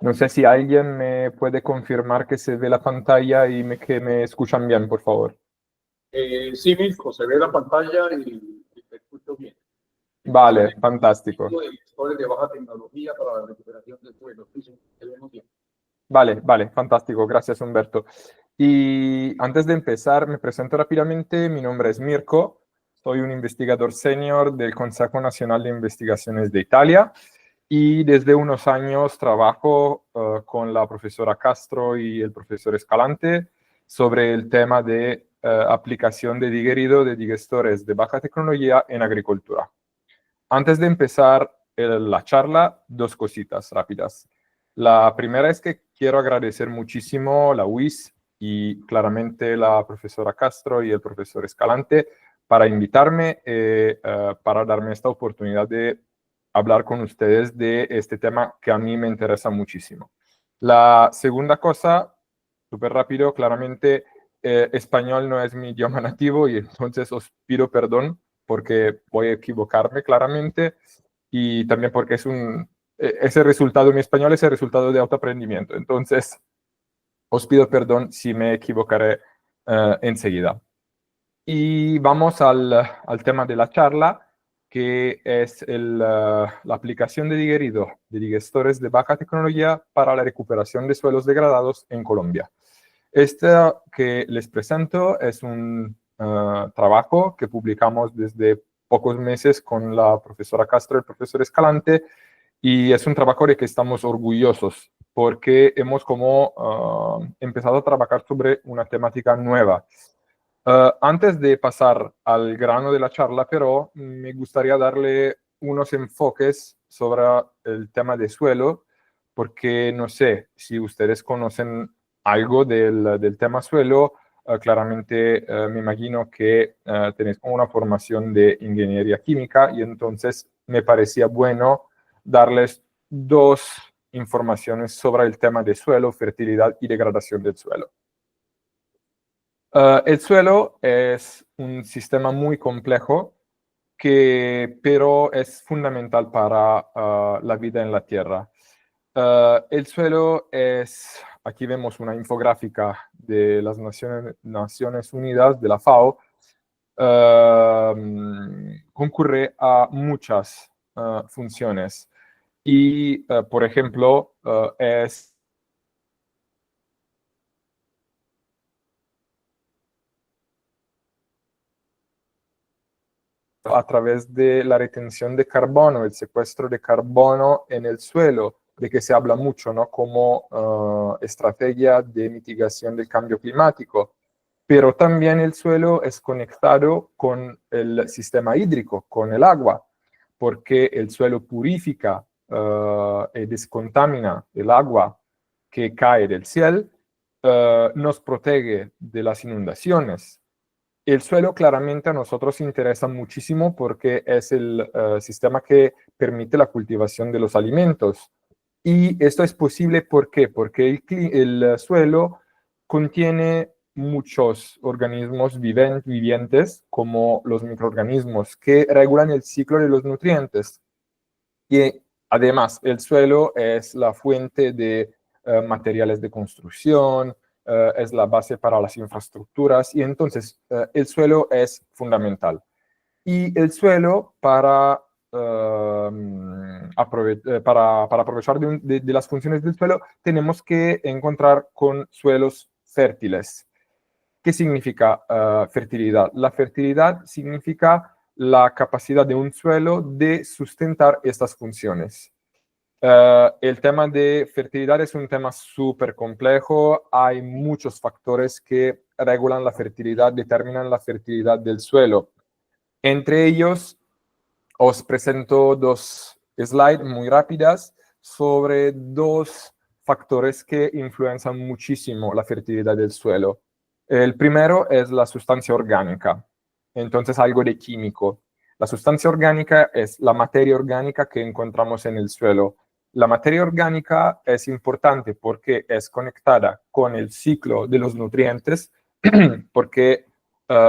No sé si alguien me puede confirmar que se ve la pantalla y que me escuchan bien, por favor. Sí, Mirko, se ve la pantalla y te escucho bien. Entonces, Vale, fantástico. de gestores de baja tecnología para la recuperación del suelo. Sí, sí, te vemos bien. Vale, vale, fantástico. Gracias, Humberto. Y antes de empezar, me presento rápidamente. Mi nombre es Mirko. Soy un investigador senior del Consejo Nacional de Investigaciones de Italia y desde unos años trabajo con la profesora Castro y el profesor Escalante sobre el tema de aplicación de digerido de digestores de baja tecnología en agricultura. Antes de empezar la charla, dos cositas rápidas. La primera es que quiero agradecer muchísimo la UIS y claramente la profesora Castro y el profesor Escalante para invitarme, para darme esta oportunidad de hablar con ustedes de este tema que a mí me interesa muchísimo. La segunda cosa, súper rápido, claramente, español no es mi idioma nativo y entonces os pido perdón porque voy a equivocarme claramente y también porque ese resultado, mi español es el resultado de autoaprendimiento. Entonces, os pido perdón si me equivocaré enseguida. Y vamos al tema de la charla, que es la aplicación de digerido de digestores de baja tecnología para la recuperación de suelos degradados en Colombia. Este que les presento es un trabajo que publicamos desde pocos meses con la profesora Castro y el profesor Escalante, y es un trabajo de que estamos orgullosos porque hemos como empezado a trabajar sobre una temática nueva. Antes de pasar al grano de la charla, pero me gustaría darle unos enfoques sobre el tema de suelo, porque no sé si ustedes conocen algo del tema suelo. Claramente me imagino que tenéis una formación de ingeniería química y entonces me parecía bueno darles dos informaciones sobre el tema de suelo, fertilidad y degradación del suelo. El suelo es un sistema muy complejo pero es fundamental para la vida en la Tierra. El suelo es, aquí vemos una infográfica de las Naciones Unidas, de la FAO, concurre a muchas funciones y, por ejemplo, es a través de la retención de carbono, el secuestro de carbono en el suelo, de que se habla mucho, ¿no? Como estrategia de mitigación del cambio climático. Pero también el suelo es conectado con el sistema hídrico, con el agua, porque el suelo purifica y descontamina el agua que cae del cielo, nos protege de las inundaciones. El suelo claramente a nosotros interesa muchísimo porque es el sistema que permite la cultivación de los alimentos. Y esto es posible, ¿por qué? Porque el suelo contiene muchos organismos vivientes, como los microorganismos, que regulan el ciclo de los nutrientes. Y además, el suelo es la fuente de materiales de construcción, es la base para las infraestructuras y entonces el suelo es fundamental. Y el suelo para aprovechar de las funciones del suelo tenemos que encontrar con suelos fértiles. ¿Qué significa fertilidad? La fertilidad significa la capacidad de un suelo de sustentar estas funciones. El tema de fertilidad es un tema súper complejo. Hay muchos factores que regulan la fertilidad, determinan la fertilidad del suelo. Entre ellos, os presento dos slides muy rápidas sobre dos factores que influencian muchísimo la fertilidad del suelo. El primero es la sustancia orgánica, entonces algo de químico. La sustancia orgánica es la materia orgánica que encontramos en el suelo. La materia orgánica es importante porque es conectada con el ciclo de los nutrientes, porque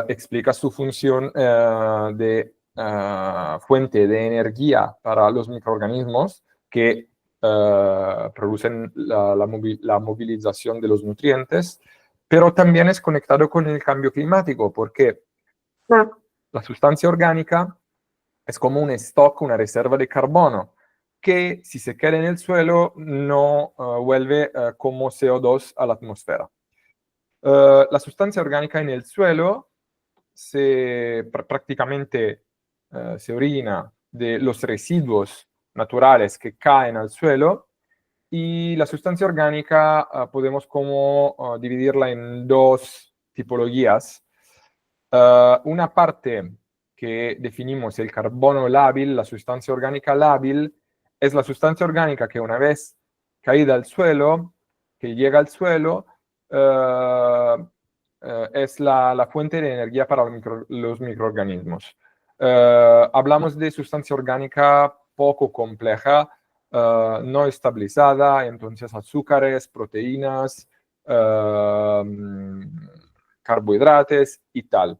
explica su función de fuente de energía para los microorganismos que producen la movilización de los nutrientes, pero también es conectado con el cambio climático, porque la sustancia orgánica es como un stock, una reserva de carbono, que si se queda en el suelo no vuelve como CO2 a la atmósfera. La sustancia orgánica en el suelo prácticamente se orina de los residuos naturales que caen al suelo, y la sustancia orgánica podemos como dividirla en dos tipologías. Una parte que definimos el carbono lábil, la sustancia orgánica lábil, es la sustancia orgánica que una vez caída al suelo, que llega al suelo, es la fuente de energía para los microorganismos. Hablamos de sustancia orgánica poco compleja, no estabilizada, entonces azúcares, proteínas, carbohidratos y tal.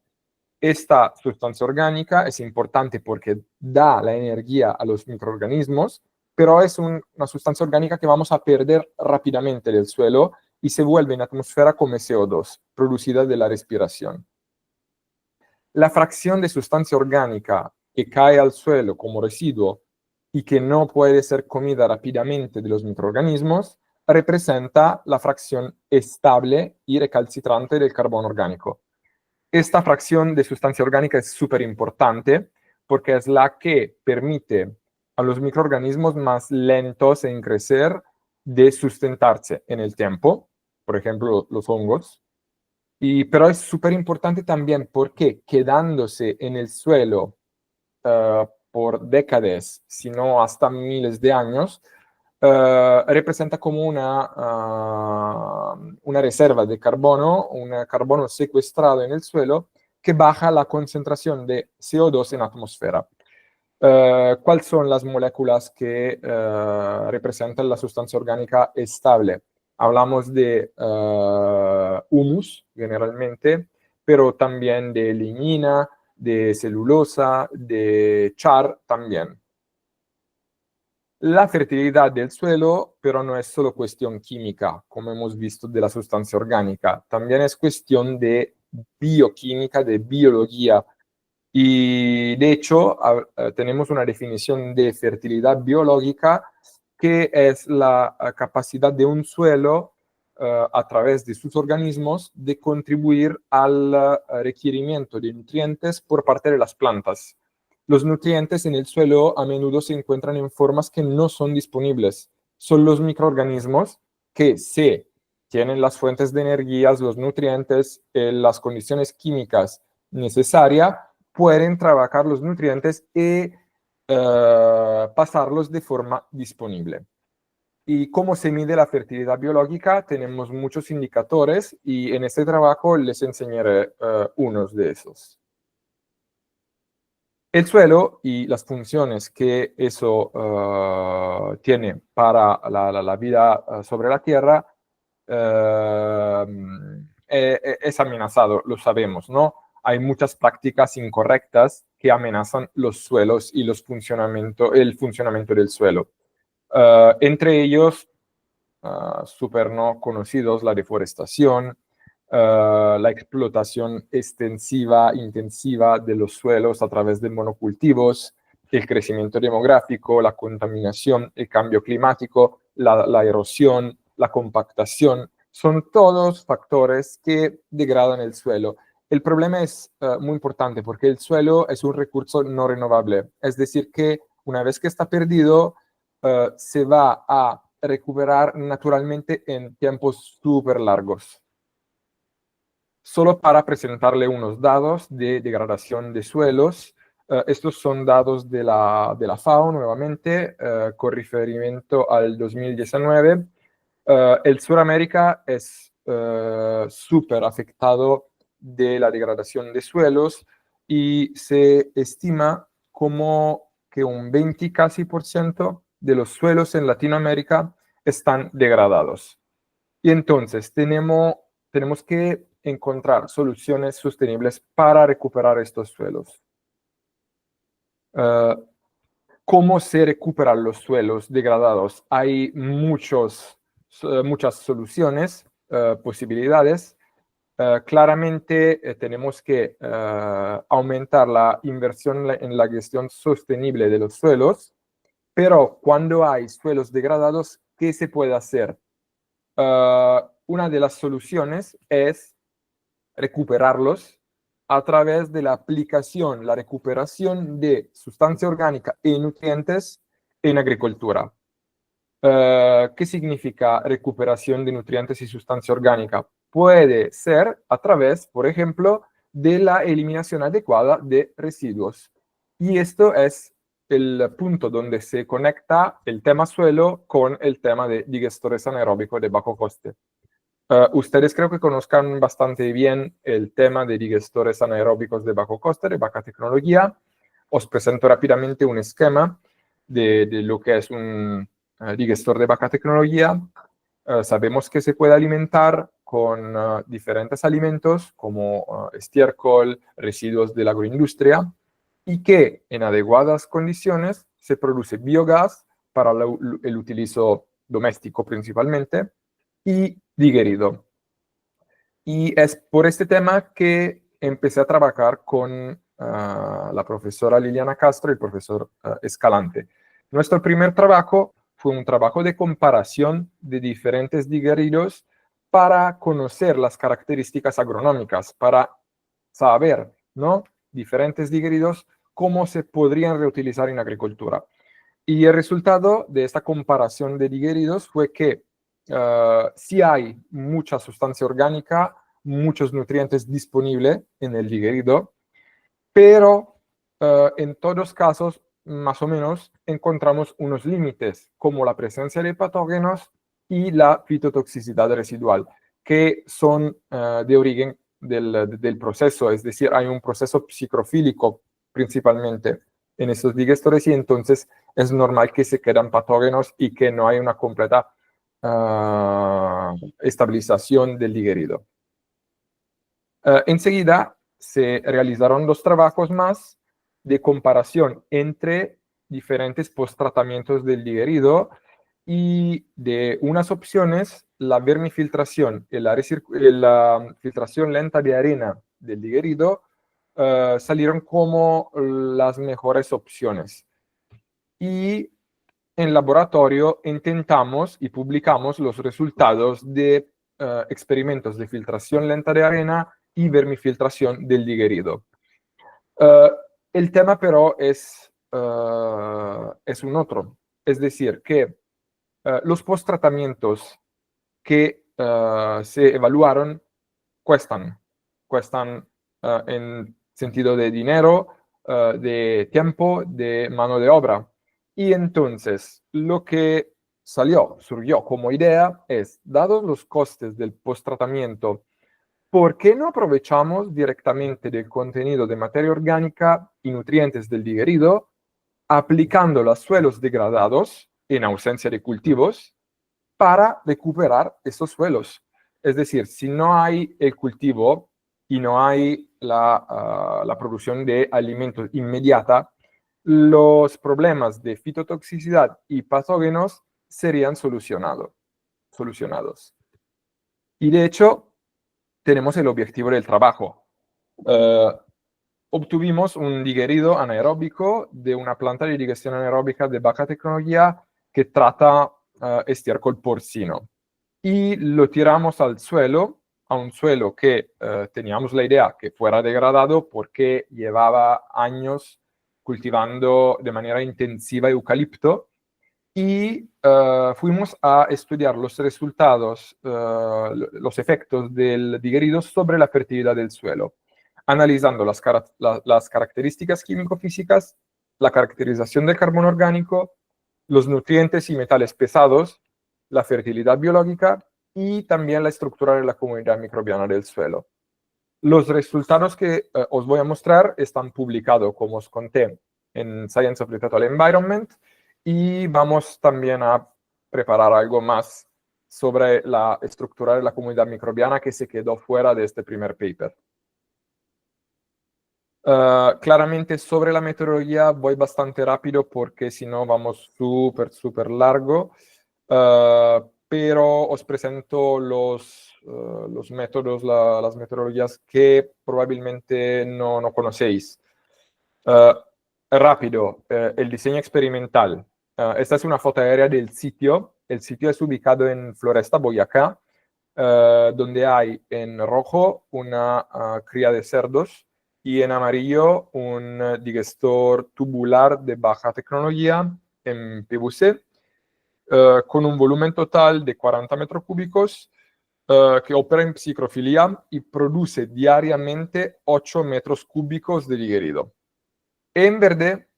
Esta sustancia orgánica es importante porque da la energía a los microorganismos, pero es una sustancia orgánica que vamos a perder rápidamente del suelo y se vuelve en la atmósfera como CO2, producida de la respiración. La fracción de sustancia orgánica que cae al suelo como residuo y que no puede ser comida rápidamente de los microorganismos representa la fracción estable y recalcitrante del carbono orgánico. Esta fracción de sustancia orgánica es súper importante porque es la que permite a los microorganismos más lentos en crecer de sustentarse en el tiempo, por ejemplo, los hongos. Pero es súper importante también porque quedándose en el suelo por décadas, si no hasta miles de años, representa como una reserva de carbono, un carbono secuestrado en el suelo que baja la concentración de CO2 en la atmósfera. ¿Cuáles son las moléculas que representan la sustancia orgánica estable? Hablamos de humus, generalmente, pero también de lignina, de celulosa, de char también. La fertilidad del suelo, pero no es solo cuestión química, como hemos visto de la sustancia orgánica, también es cuestión de bioquímica, de biología. Y de hecho, tenemos una definición de fertilidad biológica que es la capacidad de un suelo, a través de sus organismos, de contribuir al requerimiento de nutrientes por parte de las plantas. Los nutrientes en el suelo a menudo se encuentran en formas que no son disponibles. Son los microorganismos que se tienen las fuentes de energías, los nutrientes, las condiciones químicas necesarias, pueden trabajar los nutrientes y pasarlos de forma disponible. ¿Y cómo se mide la fertilidad biológica? Tenemos muchos indicadores y en este trabajo les enseñaré unos de esos. El suelo y las funciones que eso tiene para la vida sobre la Tierra es amenazado, lo sabemos, ¿no? Hay muchas prácticas incorrectas que amenazan los suelos y el funcionamiento del suelo. Entre ellos, súper no conocidos, la deforestación, la explotación extensiva, intensiva de los suelos a través de monocultivos, el crecimiento demográfico, la contaminación, el cambio climático, la erosión, la compactación, son todos factores que degradan el suelo. El problema es muy importante porque el suelo es un recurso no renovable, es decir, que una vez que está perdido, se va a recuperar naturalmente en tiempos súper largos. Solo para presentarle unos datos de degradación de suelos, estos son datos de la FAO nuevamente, con referimiento al 2019. El Suramérica es súper afectado de la degradación de suelos y se estima como que un 20 casi por ciento de los suelos en Latinoamérica están degradados. Y entonces tenemos que encontrar soluciones sostenibles para recuperar estos suelos. ¿cómo se recuperan los suelos degradados? Hay muchas soluciones, posibilidades. Claramente tenemos que aumentar la inversión en la gestión sostenible de los suelos, pero cuando hay suelos degradados, ¿qué se puede hacer? Una de las soluciones es recuperarlos a través de la aplicación, la recuperación de sustancia orgánica y nutrientes en agricultura. ¿Qué significa recuperación de nutrientes y sustancia orgánica? Puede ser a través, por ejemplo, de la eliminación adecuada de residuos. Y esto es el punto donde se conecta el tema suelo con el tema de digestores anaeróbicos de bajo coste. Ustedes creo que conozcan bastante bien el tema de digestores anaeróbicos de bajo coste, de baja tecnología. Os presento rápidamente un esquema de lo que es un digestor de baja tecnología. Sabemos que se puede alimentar con diferentes alimentos como estiércol, residuos de la agroindustria, y que en adecuadas condiciones se produce biogás para el utilizo doméstico principalmente y digerido. Y es por este tema que empecé a trabajar con la profesora Liliana Castro y el profesor Escalante. Nuestro primer trabajo fue un trabajo de comparación de diferentes digeridos para conocer las características agronómicas, para saber, ¿no? Diferentes digeridos, cómo se podrían reutilizar en agricultura. Y el resultado de esta comparación de digeridos fue que sí hay mucha sustancia orgánica, muchos nutrientes disponibles en el digerido, pero en todos los casos, más o menos, encontramos unos límites, como la presencia de patógenos y la fitotoxicidad residual, que son de origen del proceso, es decir, hay un proceso psicrofílico principalmente en esos digestores y entonces es normal que se quedan patógenos y que no hay una completa estabilización del digerido. Enseguida se realizaron 2 trabajos más de comparación entre diferentes post-tratamientos del digerido y de unas opciones, la vermifiltración y la filtración lenta de arena del digerido salieron como las mejores opciones. Y en laboratorio intentamos y publicamos los resultados de experimentos de filtración lenta de arena y vermifiltración del digerido. El tema pero es un otro, es decir, que los post-tratamientos que se evaluaron cuestan en sentido de dinero, de tiempo, de mano de obra. Y entonces lo que surgió como idea es, dados los costes del post-tratamiento, ¿por qué no aprovechamos directamente del contenido de materia orgánica y nutrientes del digerido, aplicando los suelos degradados en ausencia de cultivos para recuperar esos suelos? Es decir, si no hay el cultivo y no hay la producción de alimentos inmediata, los problemas de fitotoxicidad y patógenos serían solucionados. Y de hecho, tenemos el objetivo del trabajo. Obtuvimos un digerido anaeróbico de una planta de digestión anaeróbica de baja tecnología que trata estiércol porcino. Y lo tiramos al suelo, a un suelo que teníamos la idea que fuera degradado porque llevaba años cultivando de manera intensiva eucalipto, y fuimos a estudiar los resultados, los efectos del digerido sobre la fertilidad del suelo, analizando las características químico-físicas, la caracterización del carbono orgánico, los nutrientes y metales pesados, la fertilidad biológica y también la estructura de la comunidad microbiana del suelo. Los resultados que os voy a mostrar están publicados, como os conté, en Science of the Total Environment, y vamos también a preparar algo más sobre la estructura de la comunidad microbiana que se quedó fuera de este primer paper. Claramente sobre la metodología voy bastante rápido porque si no vamos súper largo. Pero os presento los métodos, las metodologías que probablemente no conocéis. Rápido, el diseño experimental. Esta es una foto aérea del sitio. El sitio es ubicado en Floresta, Boyacá, donde hay en rojo una cría de cerdos y en amarillo un digestor tubular de baja tecnología en PVC, con un volumen total de 40 metros cúbicos, que opera en psicrofilia y produce diariamente 8 metros cúbicos de digerido. En verde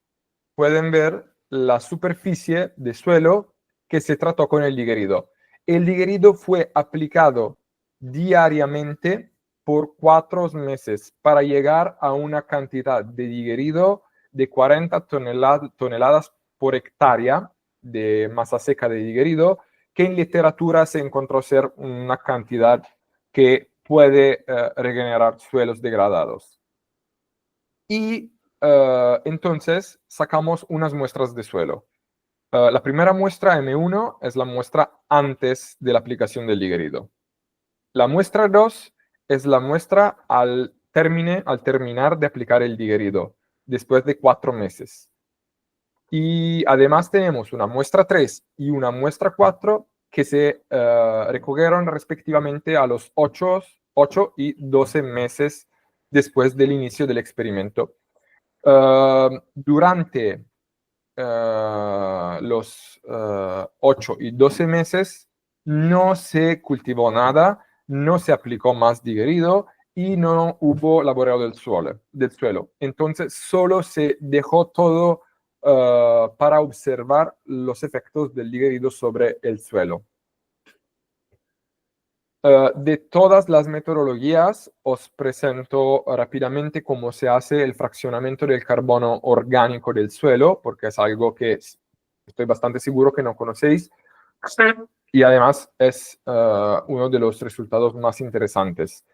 pueden ver la superficie de suelo que se trató con el digerido. El digerido fue aplicado diariamente por 4 meses para llegar a una cantidad de digerido de 40 toneladas por hectárea de masa seca de digerido, que en literatura se encontró ser una cantidad que puede regenerar suelos degradados. Y entonces sacamos unas muestras de suelo. La primera muestra, M1, es la muestra antes de la aplicación del digerido. La muestra 2 es la muestra al terminar de aplicar el digerido, después de 4 meses. Y además tenemos una muestra 3 y una muestra 4 que se recogieron respectivamente a los 8 y 12 meses después del inicio del experimento. Durante los 8 y 12 meses no se cultivó nada, no se aplicó más digerido y no hubo laboreo del suelo. Entonces solo se dejó todo para observar los efectos del digerido sobre el suelo. De todas las metodologías, os presento rápidamente cómo se hace el fraccionamiento del carbono orgánico del suelo, porque es algo que estoy bastante seguro que no conocéis. Y además es uno de los resultados más interesantes.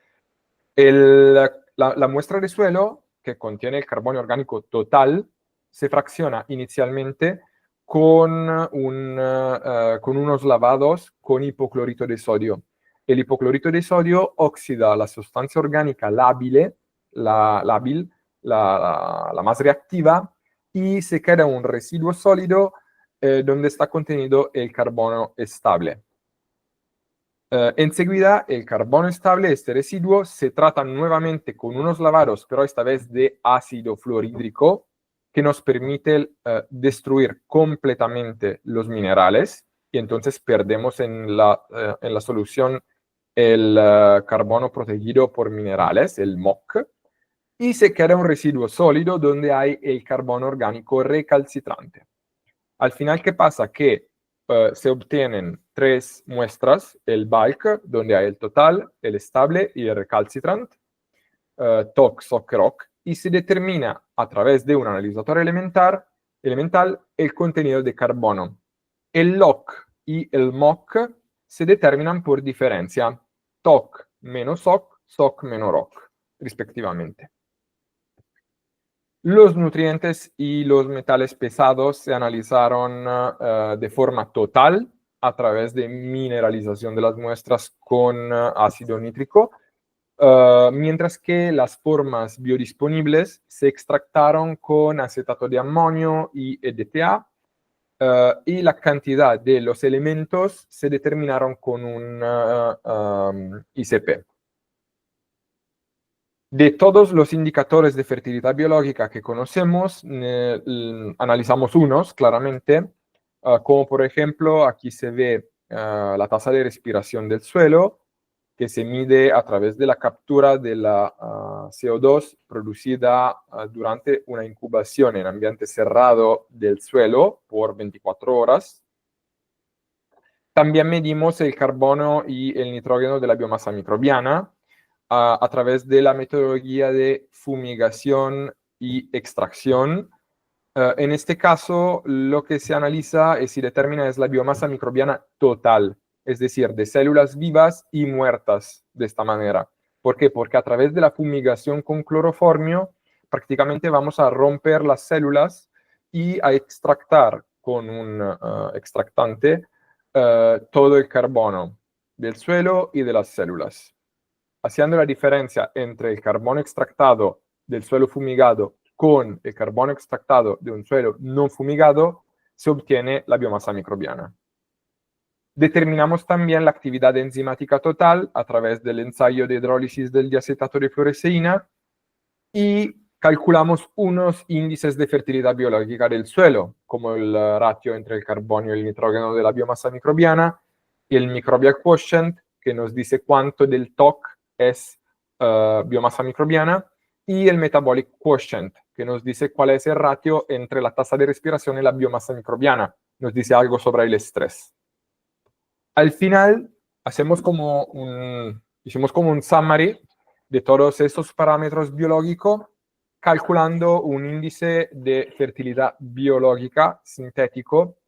La muestra de suelo, que contiene el carbono orgánico total, se fracciona inicialmente con unos lavados con hipoclorito de sodio. El hipoclorito de sodio oxida la sustancia orgánica lábil, la más reactiva, y se queda un residuo sólido donde está contenido el carbono estable. Enseguida, el carbono estable, este residuo, se trata nuevamente con unos lavados, pero esta vez de ácido fluorhídrico, que nos permite destruir completamente los minerales, y entonces perdemos en la solución el carbono protegido por minerales, el MOC, y se queda un residuo sólido donde hay el carbono orgánico recalcitrante. Al final, ¿qué pasa? Que se obtienen 3 muestras, el bulk, donde hay el total, el estable y el recalcitrante, TOC, SOC, ROC, y se determina a través de un analizador elemental el contenido de carbono. El LOC y el MOC se determinan por diferencia, TOC menos SOC, SOC menos ROC, respectivamente. Los nutrientes y los metales pesados se analizaron de forma total a través de mineralización de las muestras con ácido nítrico, mientras que las formas biodisponibles se extractaron con acetato de amonio y EDTA, y la cantidad de los elementos se determinaron con un ICP. De todos los indicadores de fertilidad biológica que conocemos, analizamos unos claramente, como por ejemplo aquí se ve la tasa de respiración del suelo, que se mide a través de la captura de la CO2 producida durante una incubación en ambiente cerrado del suelo por 24 horas. También medimos el carbono y el nitrógeno de la biomasa microbiana a través de la metodología de fumigación y extracción. En este caso, lo que se analiza y se determina es la biomasa microbiana total, es decir, de células vivas y muertas de esta manera. ¿Por qué? Porque a través de la fumigación con cloroformio prácticamente vamos a romper las células y a extractar con un extractante todo el carbono del suelo y de las células, haciendo la diferencia entre el carbono extractado del suelo fumigado con el carbono extractado de un suelo no fumigado, se obtiene la biomasa microbiana. Determinamos también la actividad enzimática total a través del ensayo de hidrólisis del diacetato de fluoresceína y calculamos unos índices de fertilidad biológica del suelo, como el ratio entre el carbono y el nitrógeno de la biomasa microbiana, y el microbial quotient, que nos dice cuánto del TOC es biomasa microbiana, y el metabolic quotient, que nos dice cuál es el ratio entre la tasa de respiración y la biomasa microbiana. Nos dice algo sobre el estrés. Al final, hicimos como un summary de todos esos parámetros biológicos, calculando un índice de fertilidad biológica sintético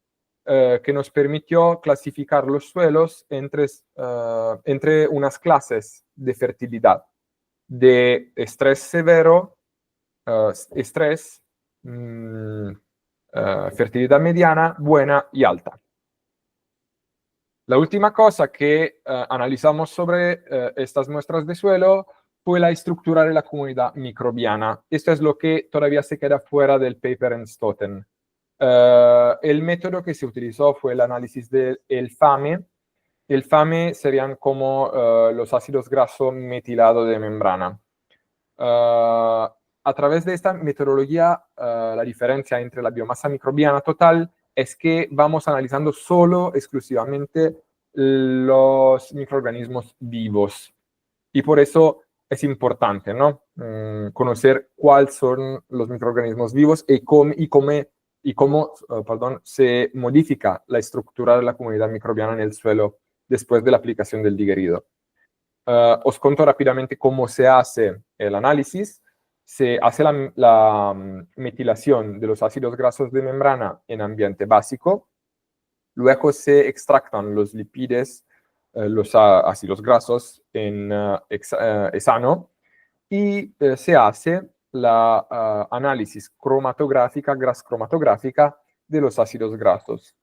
que nos permitió clasificar los suelos entre unas clases de fertilidad, de estrés severo, estrés, fertilidad mediana, buena y alta. La última cosa que analizamos sobre estas muestras de suelo fue la estructura de la comunidad microbiana. Esto es lo que todavía se queda fuera del paper en Stoughton. El método que se utilizó fue el análisis del FAME. El FAME serían como los ácidos grasos metilados de membrana. A través de esta metodología, la diferencia entre la biomasa microbiana total es que vamos analizando solo, exclusivamente, los microorganismos vivos. Y por eso es importante, ¿no? Conocer cuáles son los microorganismos vivos y cómo se modifica la estructura de la comunidad microbiana en el suelo después de la aplicación del digerido. Os cuento rápidamente cómo se hace el análisis. Se hace la metilación de los ácidos grasos de membrana en ambiente básico. Luego se extractan los lípidos, los ácidos grasos en hexano y se hace la análisis cromatográfica, gas cromatográfica de los ácidos grasos,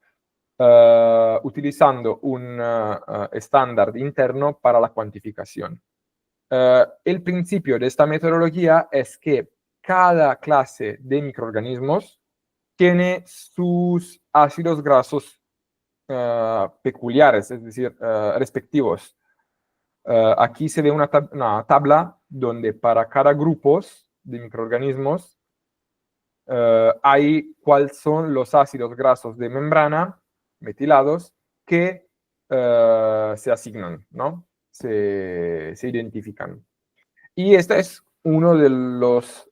utilizando un estándar interno para la cuantificación. El principio de esta metodología es que cada clase de microorganismos tiene sus ácidos grasos peculiares, es decir, respectivos. Aquí se ve una tabla donde para cada grupo de microorganismos hay cuáles son los ácidos grasos de membrana metilados que se asignan, ¿no? Se identifican. Y este es uno de los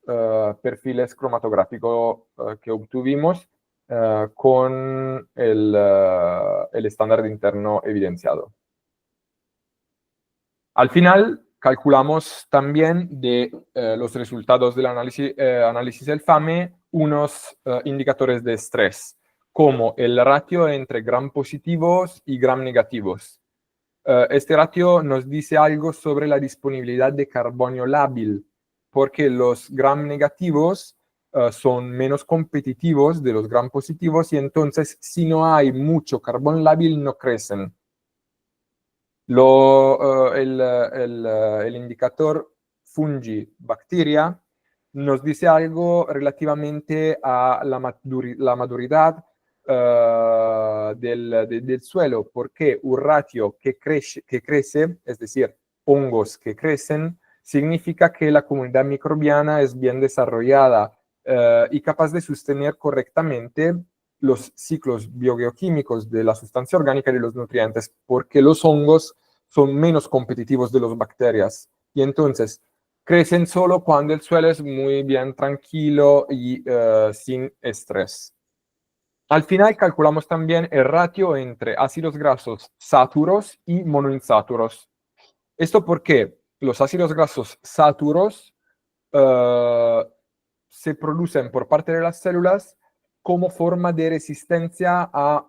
perfiles cromatográficos que obtuvimos con el estándar interno evidenciado. Al final, calculamos también de los resultados del análisis del FAME unos indicadores de estrés, como el ratio entre gram positivos y gram negativos. Este ratio nos dice algo sobre la disponibilidad de carbonio lábil, porque los gram negativos son menos competitivos de los gram positivos y entonces si no hay mucho carbón lábil no crecen. El indicador fungi-bacteria nos dice algo relativamente a la maduridad del suelo, porque un ratio que crece, es decir, hongos que crecen, significa que la comunidad microbiana es bien desarrollada y capaz de sostener correctamente los ciclos biogeoquímicos de la sustancia orgánica y de los nutrientes, porque los hongos son menos competitivos de las bacterias y entonces crecen solo cuando el suelo es muy bien tranquilo y sin estrés. Al final calculamos también el ratio entre ácidos grasos saturos y monoinsáturos. Esto porque los ácidos grasos saturos se producen por parte de las células como forma de resistencia a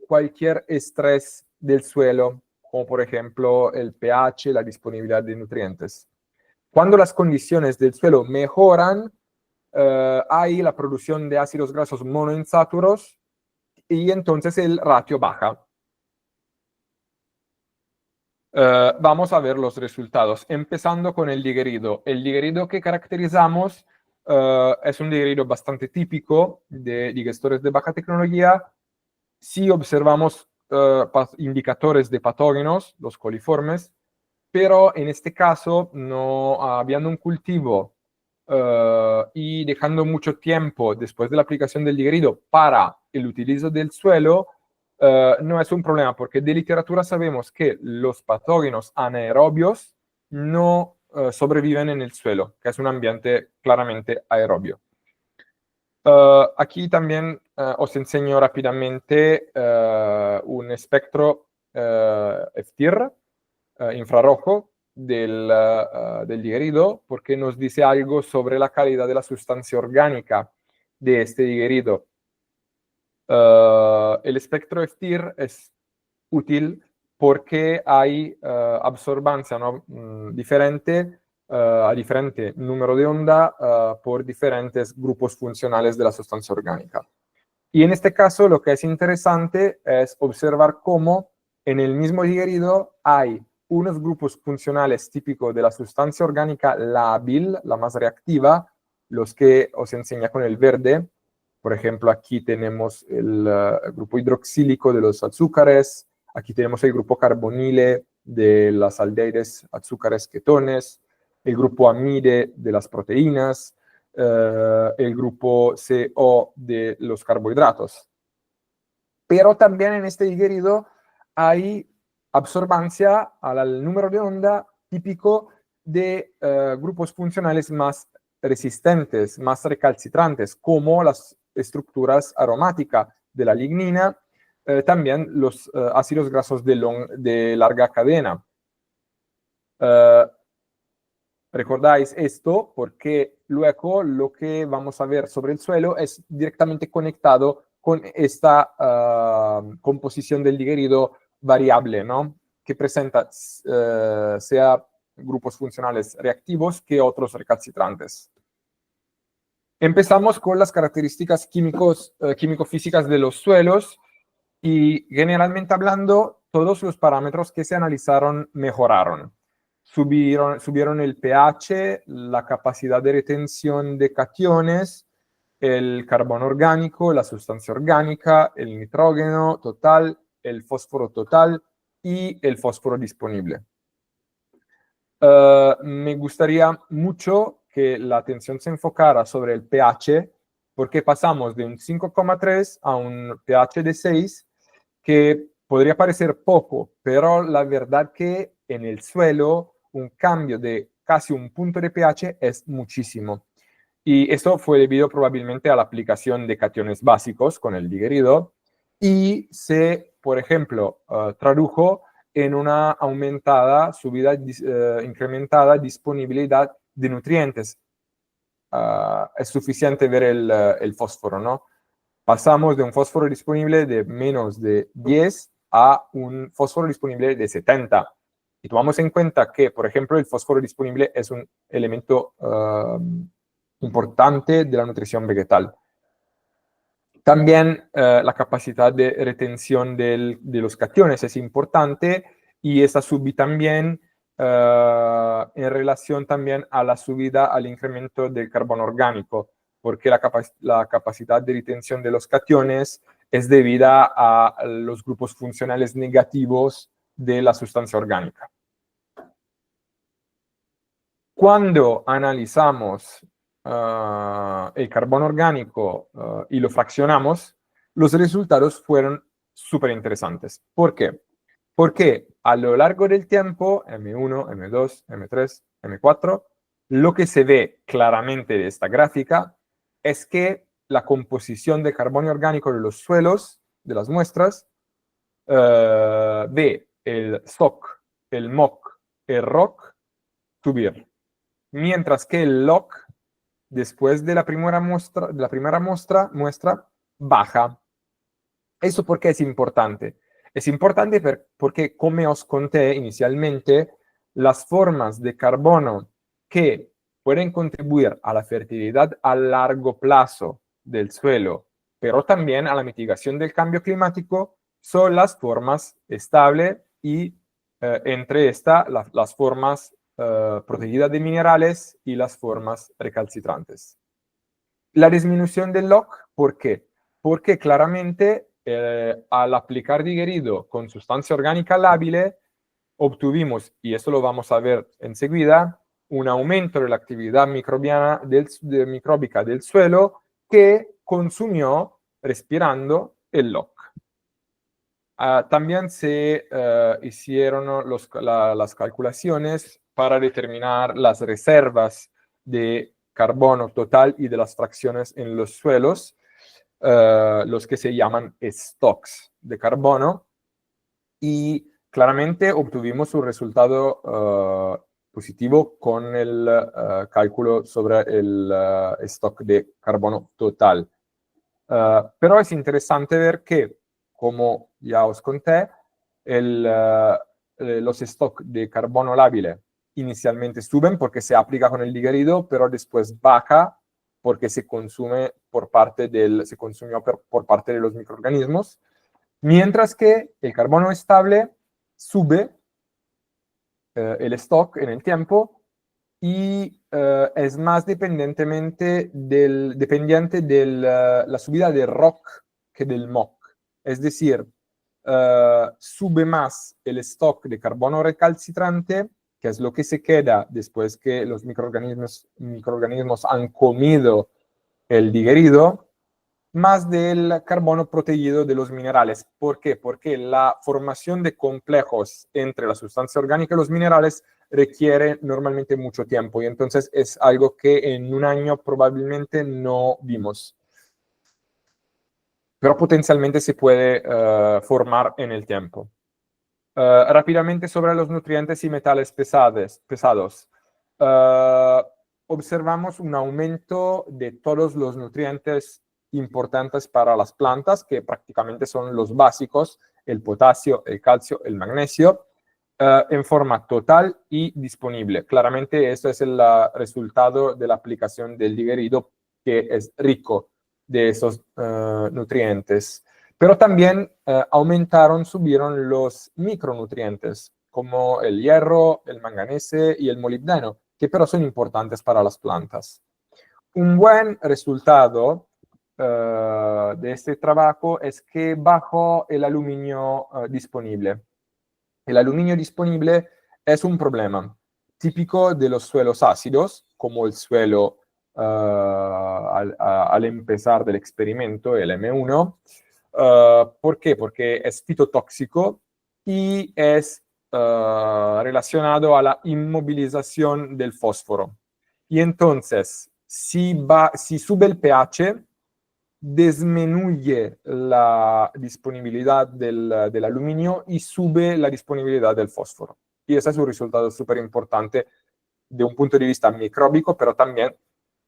cualquier estrés del suelo, como por ejemplo el pH, la disponibilidad de nutrientes. Cuando las condiciones del suelo mejoran, hay la producción de ácidos grasos monoinsáturos y entonces el ratio baja. Vamos a ver los resultados, empezando con el digerido. El digerido que caracterizamos es un digerido bastante típico de digestores de baja tecnología. Si observamos indicadores de patógenos, los coliformes, pero en este caso, no habiendo un cultivo y dejando mucho tiempo después de la aplicación del digerido para el utilizo del suelo, no es un problema, porque de literatura sabemos que los patógenos anaerobios no sobreviven en el suelo, que es un ambiente claramente aerobio. Aquí también os enseño rápidamente un espectro FTIR infrarrojo del digerido, porque nos dice algo sobre la calidad de la sustancia orgánica de este digerido. El espectro FTIR es útil porque hay absorbancia, ¿no? Diferente a diferente número de onda por diferentes grupos funcionales de la sustancia orgánica. Y en este caso lo que es interesante es observar cómo en el mismo digerido hay unos grupos funcionales típicos de la sustancia orgánica lábil, la más reactiva, los que os enseña con el verde. Por ejemplo, aquí tenemos el grupo hidroxílico de los azúcares, aquí tenemos el grupo carbonile de las aldehídes, azúcares, ketones, el grupo amide de las proteínas, el grupo CO de los carbohidratos. Pero también en este digerido hay absorbancia al número de onda típico de grupos funcionales más resistentes, más recalcitrantes, como las estructuras aromáticas de la lignina, también los ácidos grasos de larga cadena. Recordáis esto porque luego lo que vamos a ver sobre el suelo es directamente conectado con esta composición del digerido variable, ¿no? Que presenta sea grupos funcionales reactivos que otros recalcitrantes. Empezamos con las características químico-físicas de los suelos y generalmente hablando, todos los parámetros que se analizaron mejoraron. Subieron el pH, la capacidad de retención de cationes, el carbono orgánico, la sustancia orgánica, el nitrógeno total, el fósforo total y el fósforo disponible. Me gustaría mucho que la atención se enfocara sobre el pH, porque pasamos de un 5,3 a un pH de 6, que podría parecer poco, pero la verdad que en el suelo un cambio de casi un punto de pH es muchísimo. Y esto fue debido probablemente a la aplicación de cationes básicos con el digerido y se, por ejemplo, tradujo en una aumentada, incrementada disponibilidad de nutrientes. Es suficiente ver el fósforo, ¿no? Pasamos de un fósforo disponible de menos de 10 a un fósforo disponible de 70. Y tomamos en cuenta que, por ejemplo, el fósforo disponible es un elemento importante de la nutrición vegetal. También la capacidad de retención de los cationes es importante y esta sube también en relación también a la subida, al incremento del carbono orgánico, porque la capacidad de retención de los cationes es debida a los grupos funcionales negativos de la sustancia orgánica. Cuando analizamos el carbono orgánico y lo fraccionamos, los resultados fueron súper interesantes. ¿Por qué? Porque a lo largo del tiempo, M1, M2, M3, M4, lo que se ve claramente de esta gráfica es que la composición de carbono orgánico de los suelos, de las muestras, ve el SOC, el MOC, el ROC subir. Mientras que el LOC, después de la primera muestra, baja. ¿Eso por qué es importante? Es importante porque, como os conté inicialmente, las formas de carbono que pueden contribuir a la fertilidad a largo plazo del suelo, pero también a la mitigación del cambio climático, son las formas estable y entre estas las formas protegidas de minerales y las formas recalcitrantes. La disminución del LOC, ¿por qué? Porque claramente al aplicar digerido con sustancia orgánica labile, obtuvimos, y eso lo vamos a ver enseguida, un aumento de la actividad microbiana micróbica del suelo que consumió respirando el LOC. También se hicieron las calculaciones para determinar las reservas de carbono total y de las fracciones en los suelos, los que se llaman stocks de carbono, y claramente obtuvimos un resultado positivo con el cálculo sobre el stock de carbono total. Pero es interesante ver que, como ya os conté, los stocks de carbono labile inicialmente suben porque se aplica con el digerido, pero después baja porque se consume se consumió por parte de los microorganismos, mientras que el carbono estable sube el stock en el tiempo y es más dependiente de la subida del ROC que del MOC. Es decir, sube más el stock de carbono recalcitrante, que es lo que se queda después que los microorganismos han comido el digerido, más del carbono protegido de los minerales. ¿Por qué? Porque la formación de complejos entre la sustancia orgánica y los minerales requiere normalmente mucho tiempo, y entonces es algo que en un año probablemente no vimos, pero potencialmente se puede formar en el tiempo. Rápidamente sobre los nutrientes y metales pesados. Observamos un aumento de todos los nutrientes importantes para las plantas, que prácticamente son los básicos: el potasio, el calcio, el magnesio, en forma total y disponible. Claramente esto es el resultado de la aplicación del digerido, que es rico de esos nutrientes. Pero también subieron los micronutrientes, como el hierro, el manganese y el molibdeno, que pero son importantes para las plantas. Un buen resultado de este trabajo es que bajó el aluminio disponible. El aluminio disponible es un problema típico de los suelos ácidos, como el suelo al empezar del experimento, el M1. ¿Por qué? Porque es fitotóxico y es relacionado a la inmovilización del fósforo. Y entonces, si sube el pH, disminuye la disponibilidad del aluminio y sube la disponibilidad del fósforo. Y ese es un resultado súper importante de un punto de vista micróbico, pero también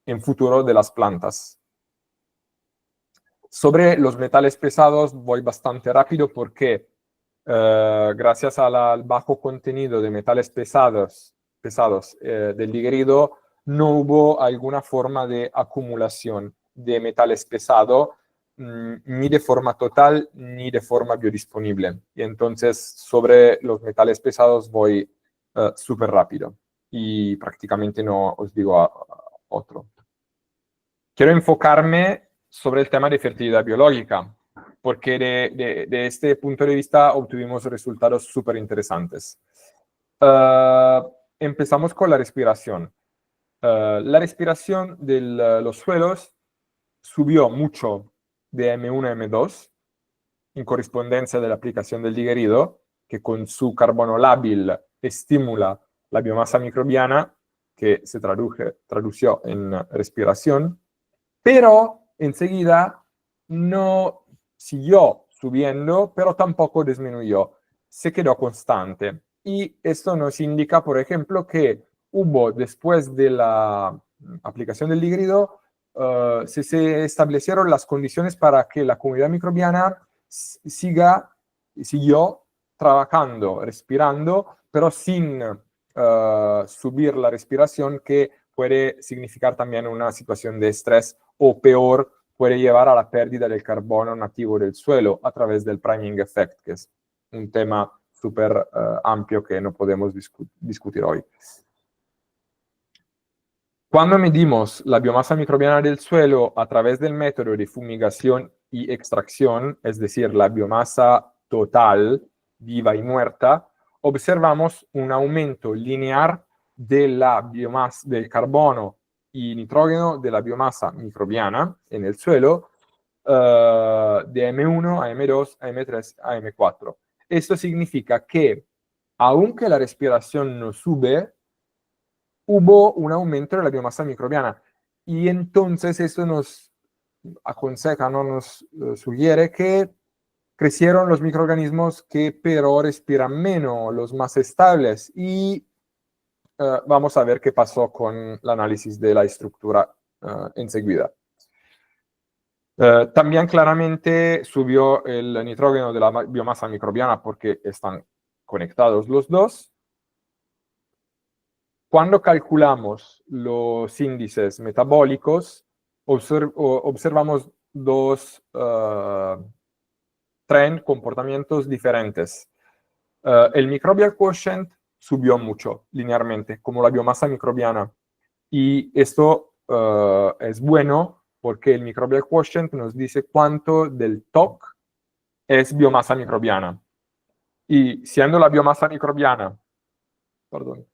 en futuro de las plantas. Sobre los metales pesados voy bastante rápido porque gracias al bajo contenido de metales pesados del digerido, no hubo alguna forma de acumulación de metales pesados, ni de forma total ni de forma biodisponible. Y entonces sobre los metales pesados voy súper rápido y prácticamente no os digo otro. Quiero enfocarme sobre el tema de fertilidad biológica, porque de este punto de vista obtuvimos resultados súper interesantes. Empezamos con la respiración. La respiración de los suelos subió mucho de M1 a M2 en correspondencia de la aplicación del digerido, que con su carbono lábil estimula la biomasa microbiana, que se tradució en respiración, pero enseguida no siguió subiendo, pero tampoco disminuyó, se quedó constante. Y esto nos indica, por ejemplo, que hubo, después de la aplicación del digerido, se establecieron las condiciones para que la comunidad microbiana siguió trabajando, respirando, pero sin subir la respiración, que puede significar también una situación de estrés o peor, puede llevar a la pérdida del carbono nativo del suelo a través del priming effect, que es un tema súper amplio que no podemos discutir hoy. Cuando medimos la biomasa microbiana del suelo a través del método de fumigación y extracción, es decir, la biomasa total, viva y muerta, observamos un aumento lineal de la biomasa, del carbono y nitrógeno de la biomasa microbiana en el suelo, de M1 a M2 a M3 a M4. Esto significa que, aunque la respiración no sube, hubo un aumento de la biomasa microbiana. Y entonces eso nos aconseja, ¿no? Nos sugiere que crecieron los microorganismos que pero respiran menos, los más estables. Y vamos a ver qué pasó con el análisis de la estructura enseguida. También claramente subió el nitrógeno de la biomasa microbiana porque están conectados los dos. Cuando calculamos los índices metabólicos, observamos dos comportamientos diferentes. El microbial quotient subió mucho linealmente, como la biomasa microbiana. Y esto es bueno porque el microbial quotient nos dice cuánto del TOC es biomasa microbiana. Y siendo la biomasa microbiana, perdón,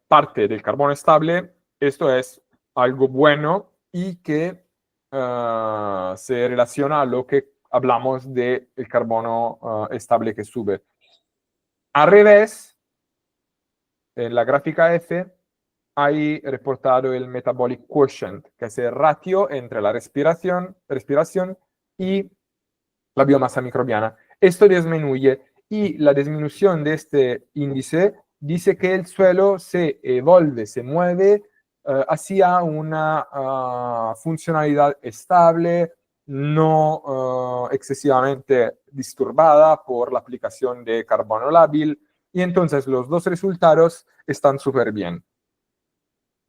parte del carbono estable, esto es algo bueno y que se relaciona a lo que hablamos del carbono estable que sube. Al revés, en la gráfica F, hay reportado el metabolic quotient, que es el ratio entre la respiración y la biomasa microbiana. Esto disminuye y la disminución de este índice dice que el suelo se evolve, se mueve hacia una funcionalidad estable, no excesivamente disturbada por la aplicación de carbono lábil, y entonces los dos resultados están súper bien.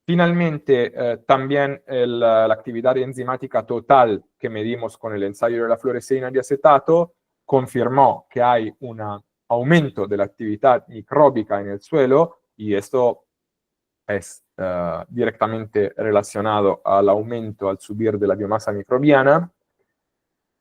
Finalmente, también la actividad enzimática total que medimos con el ensayo de la fluoresceína de acetato confirmó que hay un aumento de la actividad micróbica en el suelo, y esto es directamente relacionado al aumento al subir de la biomasa microbiana.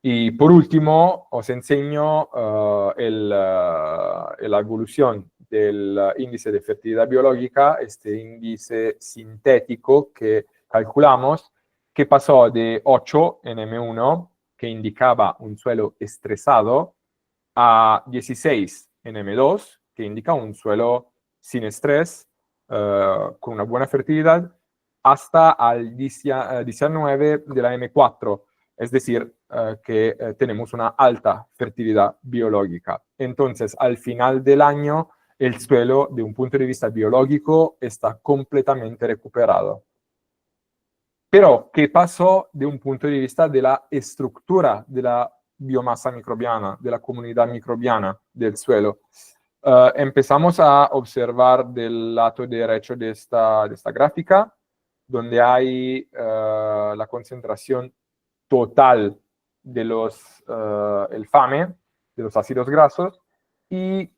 Y por último, os enseño la evolución del índice de fertilidad biológica, este índice sintético que calculamos, que pasó de 8 en M1, que indicaba un suelo estresado, a 16 en M2, que indica un suelo sin estrés, con una buena fertilidad, hasta al 19 de la M4, es decir, que tenemos una alta fertilidad biológica. Entonces, al final del año, el suelo, de un punto de vista biológico, está completamente recuperado. Pero, ¿qué pasó de un punto de vista de la estructura de la biomasa microbiana, de la comunidad microbiana del suelo? Empezamos a observar del lado derecho de esta gráfica, donde hay la concentración total de el FAME, de los ácidos grasos, y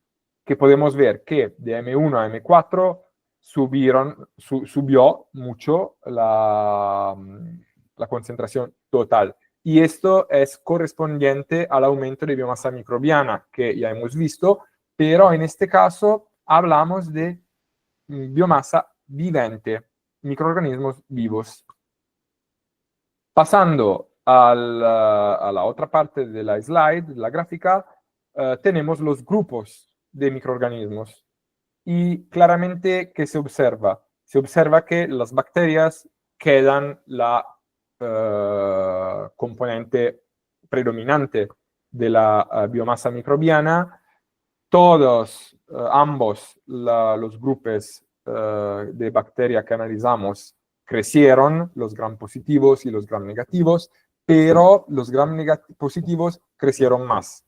que podemos ver que de M1 a M4 subió mucho la concentración total. Y esto es correspondiente al aumento de biomasa microbiana que ya hemos visto, pero en este caso hablamos de biomasa vivente, microorganismos vivos. Pasando a la otra parte de la slide, la gráfica, tenemos los grupos de microorganismos. Y claramente, ¿qué se observa? Se observa que las bacterias quedan la componente predominante de la biomasa microbiana. Ambos los grupos de bacterias que analizamos crecieron, los gram positivos y los gram negativos, pero los gram positivos crecieron más.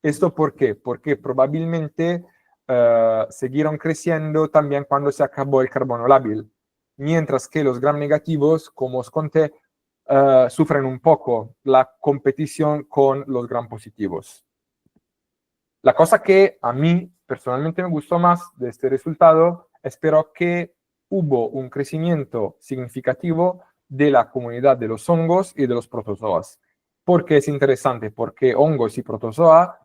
¿Esto por qué? Porque probablemente siguieron creciendo también cuando se acabó el carbono lábil. mientras que los gram negativos, como os conté, sufren un poco la competición con los gram positivos. La cosa que a mí personalmente me gustó más de este resultado es que hubo un crecimiento significativo de la comunidad de los hongos y de los protozoas. ¿Por qué es interesante? Porque hongos y protozoa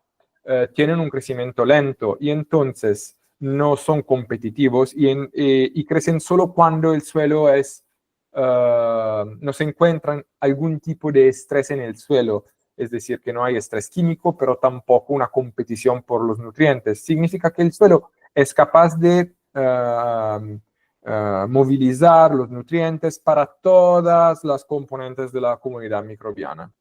tienen un crecimiento lento y entonces no son competitivos y crecen solo cuando el suelo no se encuentra algún tipo de estrés en el suelo. Es decir, que no hay estrés químico, pero tampoco una competición por los nutrientes. Significa que el suelo es capaz de movilizar los nutrientes para todas las componentes de la comunidad microbiana.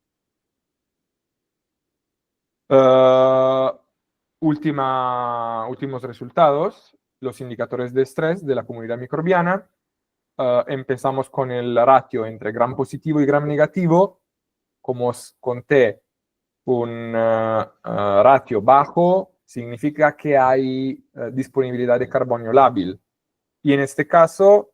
Últimos resultados, los indicadores de estrés de la comunidad microbiana. Empezamos con el ratio entre gram positivo y gram negativo. Como os conté, un ratio bajo significa que hay disponibilidad de carbonio lábil. Y en este caso,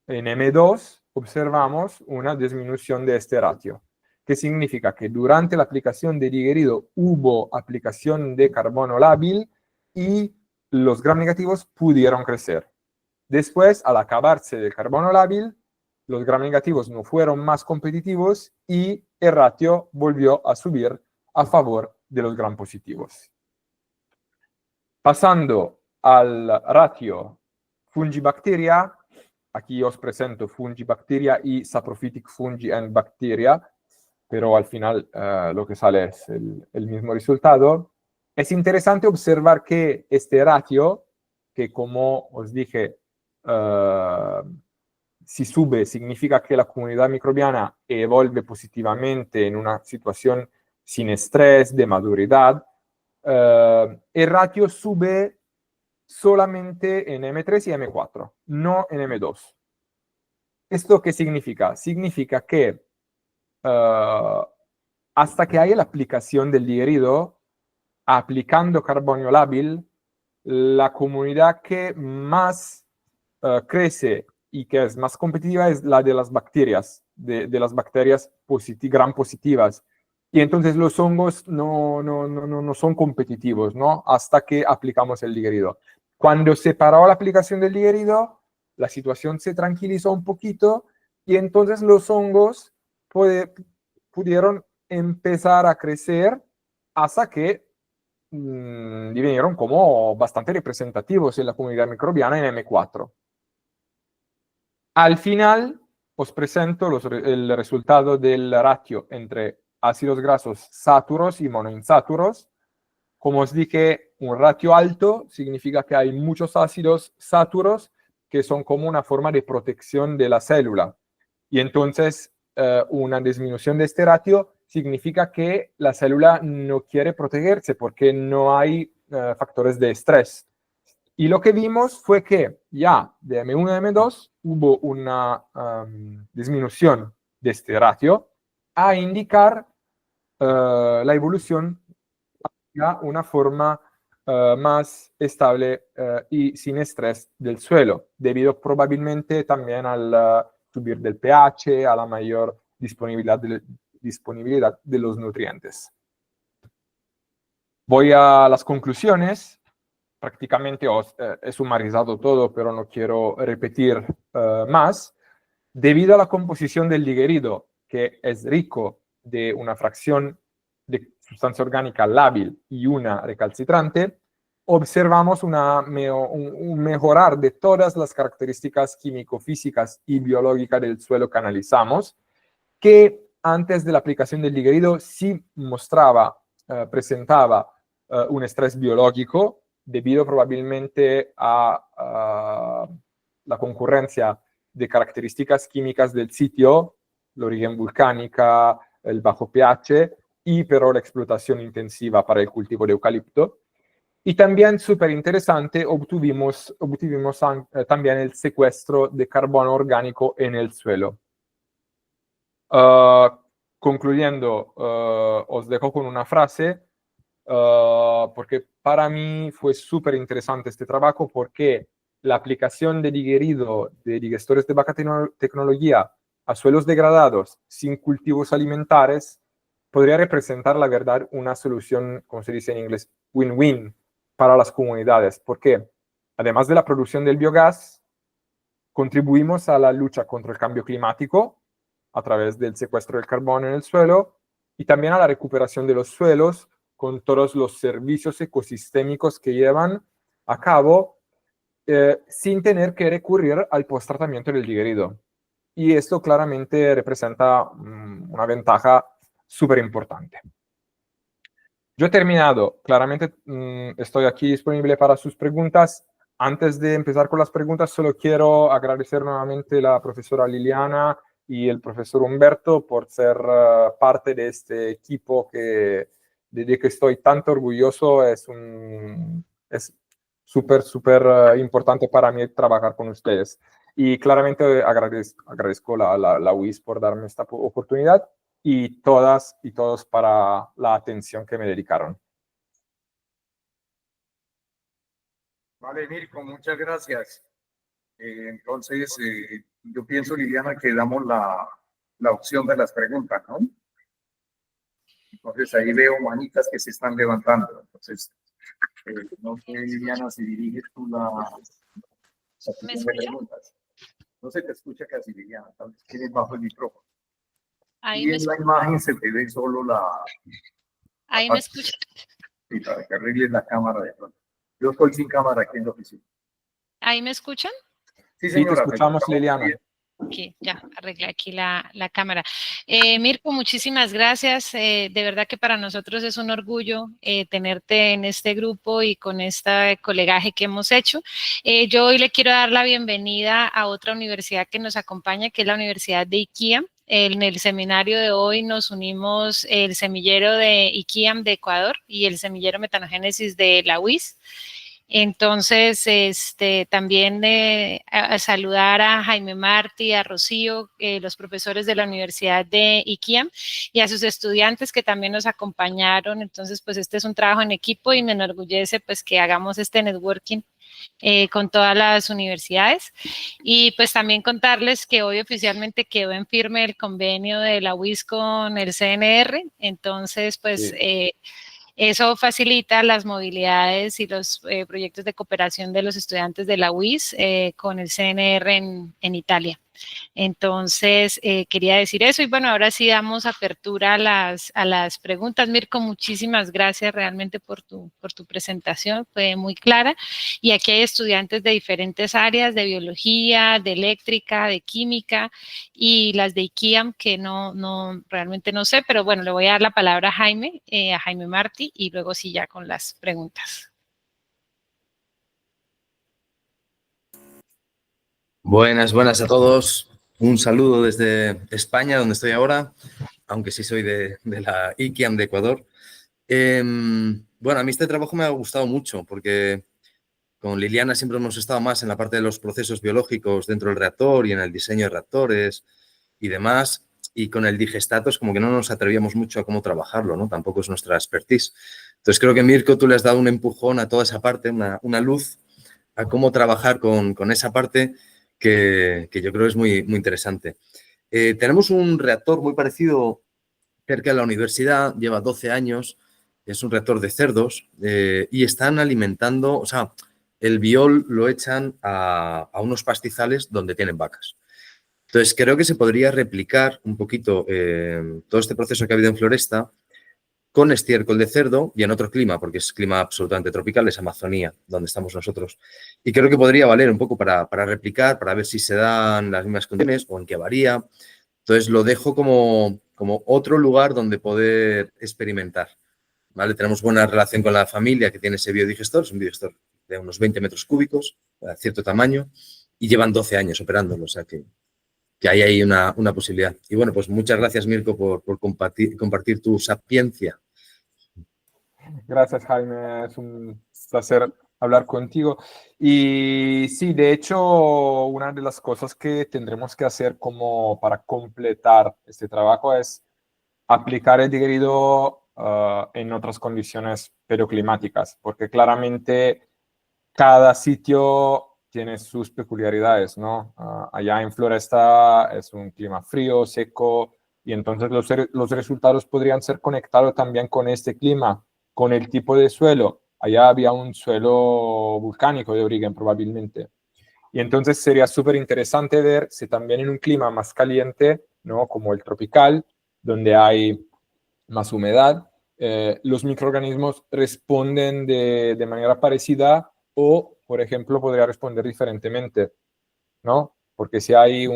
en M2, observamos una disminución de este ratio, que significa que durante la aplicación de digerido hubo aplicación de carbono lábil y los gram negativos pudieron crecer. Después, al acabarse del carbono lábil, los gram negativos no fueron más competitivos y el ratio volvió a subir a favor de los gram positivos. Pasando al ratio fungi-bacteria, aquí os presento fungi-bacteria y saprophytic fungi and bacteria, pero al final lo que sale es el mismo resultado. Es interesante observar que este ratio, que como os dije, si sube significa que la comunidad microbiana evolve positivamente en una situación sin estrés, de maduridad. El ratio sube solamente en M3 y M4, no en M2. ¿Esto qué significa? Significa que hasta que haya la aplicación del digerido, aplicando carbonio lábil, la comunidad que más crece y que es más competitiva es la de las bacterias, de las bacterias gram positivas. Y entonces los hongos no son competitivos, ¿no? Hasta que aplicamos el digerido. Cuando se paró la aplicación del digerido, la situación se tranquilizó un poquito y entonces los hongos pudieron empezar a crecer hasta que divinieron como bastante representativos en la comunidad microbiana en M4. Al final os presento el resultado del ratio entre ácidos grasos sáturos y monoinsáturos. Como os dije, un ratio alto significa que hay muchos ácidos sáturos que son como una forma de protección de la célula. Y entonces una disminución de este ratio significa que la célula no quiere protegerse porque no hay factores de estrés. Y lo que vimos fue que ya de M1 a M2 hubo una disminución de este ratio a indicar la evolución hacia una forma más estable y sin estrés del suelo, debido probablemente también al subir del pH, a la mayor disponibilidad de los nutrientes. Voy a las conclusiones. Prácticamente he sumarizado todo, pero no quiero repetir más. Debido a la composición del digerido, que es rico de una fracción de sustancia orgánica lábil y una recalcitrante, observamos un mejorar de todas las características químico-físicas y biológicas del suelo que analizamos, que antes de la aplicación del digerido sí presentaba un estrés biológico, debido probablemente a la concurrencia de características químicas del sitio, la origen volcánica, el bajo pH, y pero la explotación intensiva para el cultivo de eucalipto. Y también, súper interesante, obtuvimos también el secuestro de carbono orgánico en el suelo. Concluyendo, os dejo con una frase, porque para mí fue súper interesante este trabajo, porque la aplicación de digerido de digestores de baja tecnología a suelos degradados sin cultivos alimentares podría representar, la verdad, una solución, como se dice en inglés, win-win para las comunidades, porque además de la producción del biogás, contribuimos a la lucha contra el cambio climático a través del secuestro del carbono en el suelo y también a la recuperación de los suelos con todos los servicios ecosistémicos que llevan a cabo sin tener que recurrir al post-tratamiento del digerido. Y esto claramente representa una ventaja súper importante. Yo he terminado, claramente estoy aquí disponible para sus preguntas. Antes de empezar con las preguntas, solo quiero agradecer nuevamente a la profesora Liliana y el profesor Humberto por ser parte de este equipo de que estoy tanto orgulloso. Es súper, súper importante para mí trabajar con ustedes. Y claramente agradezco la UIS por darme esta oportunidad y todas y todos para la atención que me dedicaron. Vale, Mirko, muchas gracias. Entonces, yo pienso, Liliana, que damos la opción de las preguntas, ¿no? Entonces, ahí veo manitas que se están levantando. Entonces, no sé, Liliana, si diriges tú la sección de preguntas. No se te escucha casi, Liliana, tienes bajo el micrófono. Ahí y en la imagen se te ve solo ahí me escuchan. Sí, para que arregles la cámara de pronto. Yo estoy sin cámara aquí en la oficina. ¿Ahí me escuchan? Sí, señora, te escuchamos, Liliana. Bien. Ok, ya arreglé aquí la cámara. Mirko, muchísimas gracias. De verdad que para nosotros es un orgullo tenerte en este grupo y con este colegaje que hemos hecho. Yo hoy le quiero dar la bienvenida a otra universidad que nos acompaña, que es la Universidad de IKEA. En el seminario de hoy nos unimos el semillero de IKEA de Ecuador y el semillero Metanogénesis de la UIS. Entonces, también a saludar a Jaime Martí, a Rocío, los profesores de la Universidad de IKEA y a sus estudiantes que también nos acompañaron. Entonces, pues este es un trabajo en equipo y me enorgullece pues que hagamos este networking con todas las universidades. Y pues también contarles que hoy oficialmente quedó en firme el convenio de la UIS con el CNR. Entonces, pues... Sí. Eso facilita las movilidades y los proyectos de cooperación de los estudiantes de la UIS con el CNR en Italia. Entonces, quería decir eso y bueno, ahora sí damos apertura a las preguntas. Mirko, muchísimas gracias realmente por tu presentación, fue muy clara y aquí hay estudiantes de diferentes áreas, de biología, de eléctrica, de química y las de IKEA que realmente no sé, pero bueno, le voy a dar la palabra a Jaime Martí y luego sí ya con las preguntas. Buenas a todos. Un saludo desde España, donde estoy ahora, aunque sí soy de la IKEA de Ecuador. Bueno, a mí este trabajo me ha gustado mucho porque con Liliana siempre hemos estado más en la parte de los procesos biológicos dentro del reactor y en el diseño de reactores y demás. Y con el digestato es como que no nos atrevíamos mucho a cómo trabajarlo, ¿no? Tampoco es nuestra expertise. Entonces creo que Mirko, tú le has dado un empujón a toda esa parte, una luz a cómo trabajar con esa parte que yo creo es muy interesante. Tenemos un reactor muy parecido cerca de la universidad, lleva 12 años, es un reactor de cerdos y están alimentando, o sea, el biol lo echan a unos pastizales donde tienen vacas. Entonces, creo que se podría replicar un poquito todo este proceso que ha habido en Floresta con estiércol de cerdo y en otro clima, porque es clima absolutamente tropical, es Amazonía, donde estamos nosotros. Y creo que podría valer un poco para replicar, para ver si se dan las mismas condiciones o en qué varía. Entonces, lo dejo como otro lugar donde poder experimentar. ¿Vale? Tenemos buena relación con la familia que tiene ese biodigestor, es un biodigestor de unos 20 metros cúbicos, de cierto tamaño, y llevan 12 años operándolo, o sea que hay ahí una posibilidad. Y bueno, pues muchas gracias, Mirko, por compartir tu sapiencia. Gracias, Jaime. Es un placer hablar contigo. Y sí, de hecho, una de las cosas que tendremos que hacer como para completar este trabajo es aplicar el digerido en otras condiciones pedoclimáticas, porque claramente cada sitio tiene sus peculiaridades, ¿no? Allá en Floresta es un clima frío, seco, y entonces los resultados podrían ser conectados también con este clima, con el tipo de suelo. Allá había un suelo volcánico de origen probablemente. Y entonces sería súper interesante ver si también en un clima más caliente, ¿no? Como el tropical, donde hay más humedad, los microorganismos responden de manera parecida o, por ejemplo, podría responder diferentemente, ¿no? Porque si hay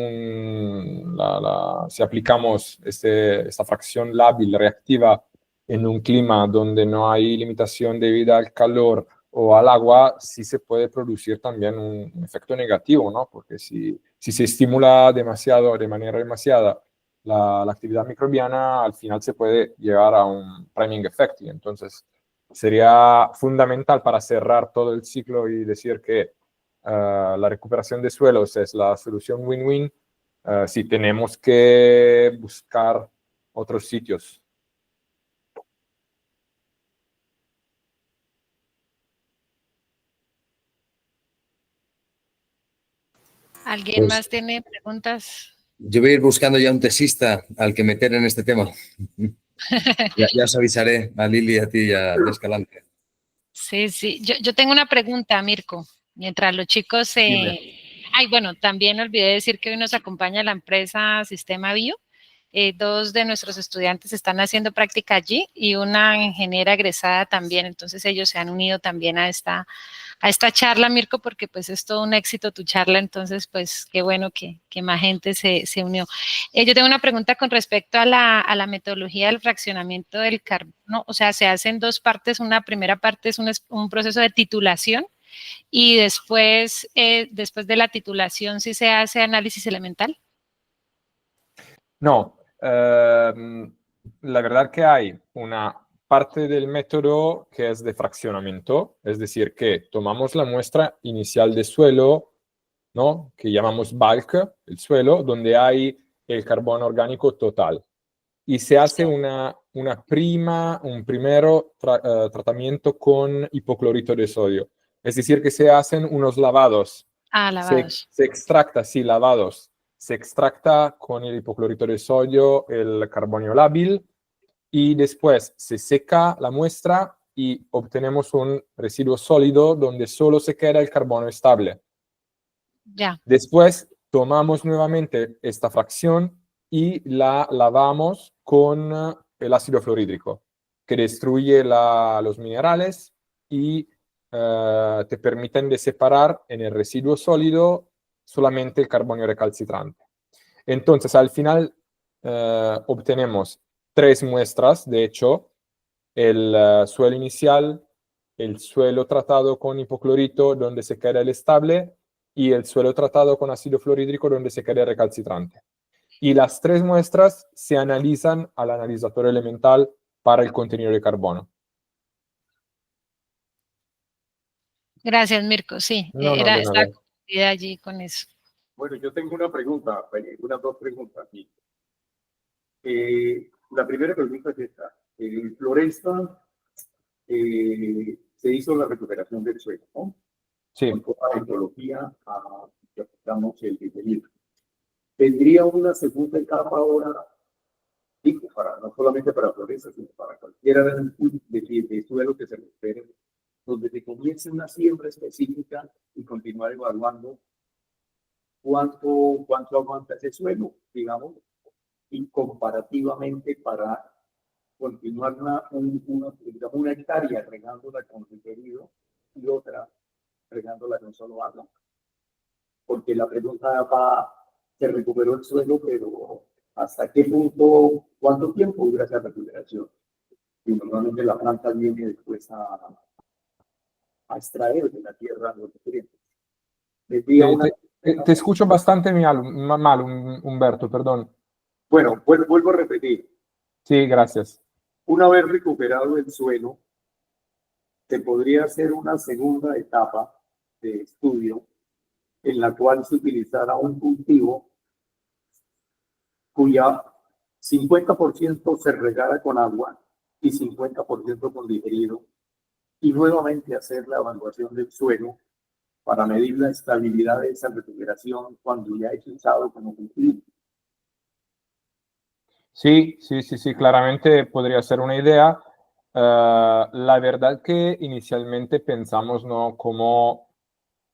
si aplicamos esta fracción lábil reactiva en un clima donde no hay limitación debida al calor o al agua, sí se puede producir también un efecto negativo, ¿no? Porque si se estimula demasiado, de manera demasiada, la actividad microbiana, al final se puede llegar a un priming effect. Y entonces sería fundamental para cerrar todo el ciclo y decir que la recuperación de suelos es la solución win-win. Si tenemos que buscar otros sitios. ¿Alguien Pues más tiene preguntas? yo voy a ir buscando ya un tesista al que meter en este tema. Ya os avisaré a Lili, a ti y a Escalante. Sí, sí. Yo tengo una pregunta, Mirko. Mientras los chicos Dime. Ay, bueno, también olvidé decir que hoy nos acompaña la empresa Sistema Bio. Dos de nuestros estudiantes están haciendo práctica allí y una ingeniera egresada también. Entonces ellos se han unido también a esta charla, Mirko, porque pues es todo un éxito tu charla. Entonces, pues qué bueno que más gente se unió. Yo tengo una pregunta con respecto a la metodología del fraccionamiento del carbono. O sea, se hacen dos partes. Una primera parte es un proceso de titulación y después de la titulación sí se hace análisis elemental. No, la verdad que hay una parte del método que es de fraccionamiento, es decir, que tomamos la muestra inicial de suelo, ¿no? Que llamamos bulk, el suelo, donde hay el carbono orgánico total. Y se hace un primero tratamiento con hipoclorito de sodio. Es decir, que se hacen unos lavados. Lavados. Se extracta, sí, lavados. Se extracta con el hipoclorito de sodio el carbonio lábil y después se seca la muestra y obtenemos un residuo sólido donde solo se queda el carbono estable. Ya. Después tomamos nuevamente esta fracción y la lavamos con el ácido fluorhídrico, que destruye los minerales y te permiten de separar en el residuo sólido solamente el carbonio recalcitrante. Entonces, al final obtenemos 3 muestras, de hecho, el suelo inicial, el suelo tratado con hipoclorito, donde se queda el estable, y el suelo tratado con ácido fluorhídrico, donde se queda el recalcitrante. Y las 3 muestras se analizan al analizador elemental para el contenido de carbono. Gracias, Mirko. Sí, No, de estaba nada. confundida allí con eso. Bueno, yo tengo una pregunta, unas 2 preguntas aquí. La primera pregunta es esta. En Floresta se hizo la recuperación del suelo, ¿no? Sí. Con toda la ecología que aplicamos el digerido. ¿Tendría una segunda etapa ahora, digo, no solamente para Floresta, sino para cualquiera de suelo que se recupere, donde se comience una siembra específica y continuar evaluando cuánto aguanta ese suelo, digamos, y comparativamente para continuar una hectárea regándola con requerido y otra regándola con solo agua? Porque la pregunta va, se recuperó el suelo, pero ¿hasta qué punto, cuánto tiempo dura esa recuperación? Y normalmente la planta viene después a extraer de la tierra los nutrientes. Te escucho bastante mal, Humberto, perdón. Bueno, vuelvo a repetir. Sí, gracias. Una vez recuperado el suelo, se podría hacer una segunda etapa de estudio en la cual se utilizara un cultivo cuya 50% se regara con agua y 50% con digerido, y nuevamente hacer la evaluación del suelo para medir la estabilidad de esa recuperación cuando ya es usado como cultivo. Sí, sí, sí, sí, claramente podría ser una idea. La verdad que inicialmente pensamos, ¿no?, cómo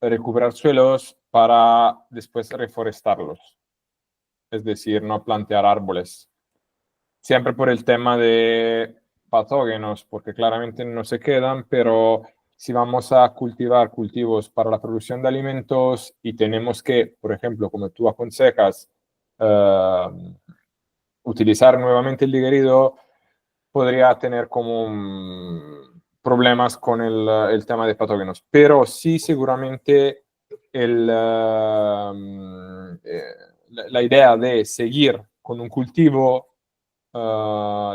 recuperar suelos para después reforestarlos, es decir, no plantear árboles. Siempre por el tema de patógenos, porque claramente no se quedan, pero si vamos a cultivar cultivos para la producción de alimentos y tenemos que, por ejemplo, como tú aconsejas, utilizar nuevamente el digerido, podría tener como problemas con el tema de patógenos. Pero sí, seguramente la idea de seguir con un cultivo,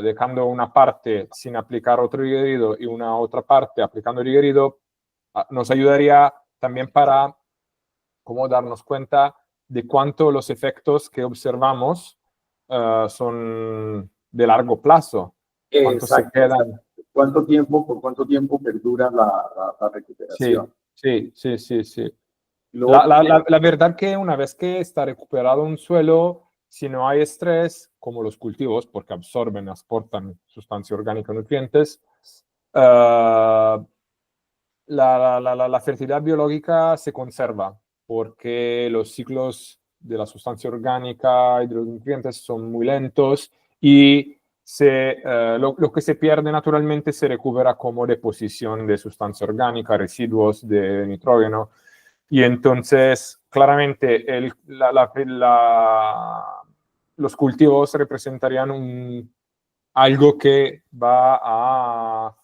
dejando una parte sin aplicar otro digerido y una otra parte aplicando el digerido, nos ayudaría también para cómo darnos cuenta de cuánto los efectos que observamos son de largo plazo, cuánto se Exacto. quedan. Por cuánto tiempo perdura la Sí, recuperación? sí, sí, sí, sí. Lo otro La verdad que una vez que está recuperado un suelo, si no hay estrés, como los cultivos, porque absorben, aportan sustancia orgánica, nutrientes, la fertilidad biológica se conserva, porque los ciclos de la sustancia orgánica y de los nutrientes son muy lentos y lo que se pierde naturalmente se recupera como deposición de sustancia orgánica, residuos de nitrógeno. Y entonces, claramente, los cultivos representarían algo que va a,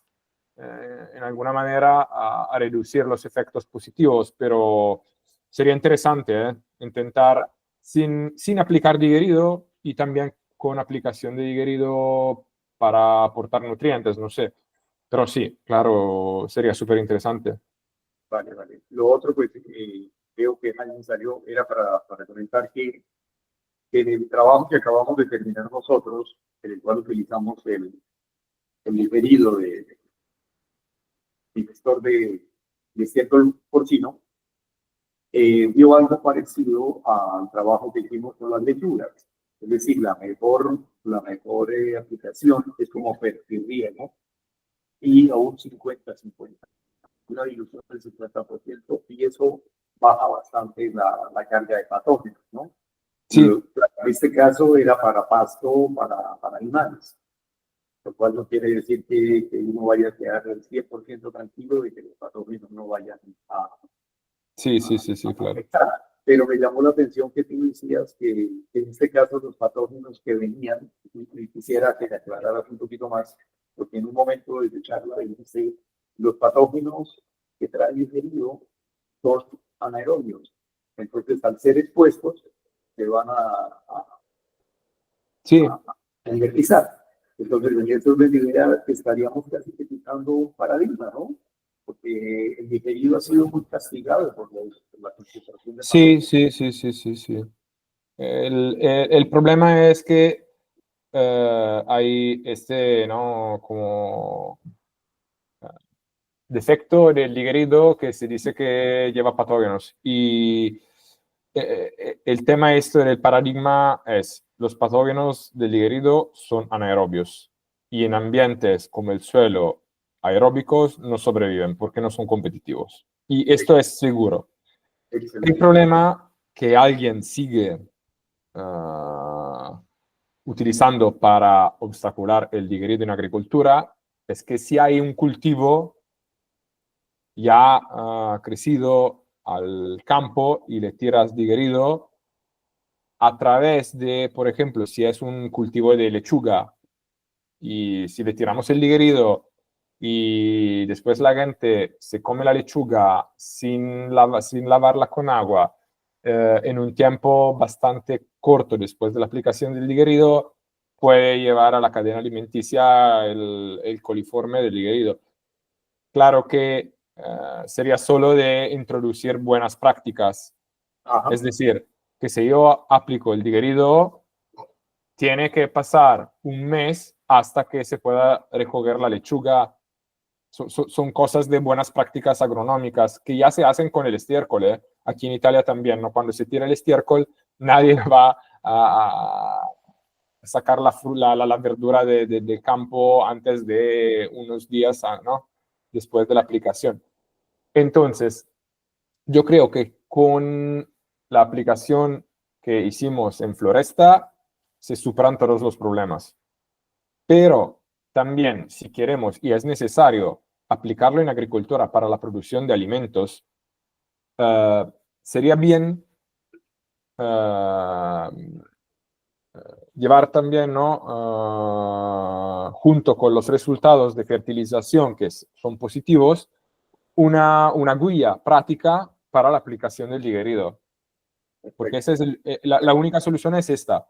en alguna manera, a reducir los efectos positivos, pero sería interesante intentar sin aplicar digerido y también con aplicación de digerido para aportar nutrientes, no sé. Pero sí, claro, sería súper interesante. Vale, vale. Lo otro, pues, creo que alguien salió, era para comentar que en el trabajo que acabamos de terminar nosotros, en el cual utilizamos el diferido de gestor de estiércol porcino, dio algo parecido al trabajo que hicimos con las lechugas. Es decir, la mejor aplicación es como fertirriego y a un 50-50, una dilución del 50%, y eso baja bastante la carga de patógenos, ¿no? Sí, En este caso era para pasto, para animales, lo cual no quiere decir que uno vaya a quedar al 100% tranquilo de que los patógenos no vayan a sí, sí, sí, sí, claro. afectar. Pero me llamó la atención que tú decías que en este caso los patógenos que venían, y quisiera que te aclararas un poquito más, porque en un momento de tu charla dijiste, los patógenos que traen el herido son anaerobios. Entonces, al ser expuestos, se van Sí, a energizar. Entonces, en eso me diría que estaríamos casi que quitando un paradigma, ¿no? Porque el digerido ha sido muy castigado por la concentración de sí, patógenos. sí, sí, sí, sí, sí. El problema es que hay ¿no?, como defecto del digerido que se dice que lleva patógenos. Y el tema del paradigma es, los patógenos del digerido son anaerobios y en ambientes como el suelo aeróbicos no sobreviven porque no son competitivos. Y esto es seguro. El Excelente. problema que alguien sigue uh, utilizando para obstacular el digerido en agricultura es que si hay un cultivo ya crecido al campo y le tiras digerido a través de, por ejemplo, si es un cultivo de lechuga y si le tiramos el digerido y después la gente se come la lechuga sin lavarla con agua en un tiempo bastante corto después de la aplicación del digerido, puede llevar a la cadena alimenticia el coliforme del digerido. Claro que sería solo de introducir buenas prácticas. Ajá. Es decir, que si yo aplico el digerido, tiene que pasar un mes hasta que se pueda recoger la lechuga son cosas de buenas prácticas agronómicas que ya se hacen con el estiércol, ¿eh? Aquí en Italia también, ¿no? Cuando se tira el estiércol, nadie va a sacar la verdura del campo antes de unos días, ¿no? Después de la aplicación. Entonces, yo creo que con la aplicación que hicimos en Floresta se superan todos los problemas. Pero también, si queremos y es necesario aplicarlo en agricultura para la producción de alimentos, sería bien llevar también, ¿no? Junto con los resultados de fertilización que son positivos, una guía práctica para la aplicación del digerido. Porque esa es la única solución es esta.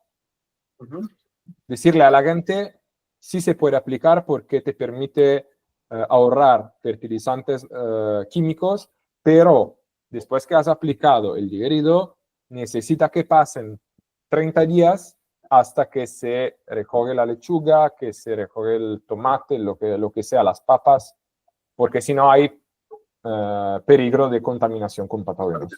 Decirle a la gente si se puede aplicar porque te permite ahorrar fertilizantes químicos, pero después que has aplicado el digerido, necesita que pasen 30 días hasta que se recoge la lechuga, que se recoge el tomate, lo que sea, las papas, porque si no hay peligro de contaminación con patógenos.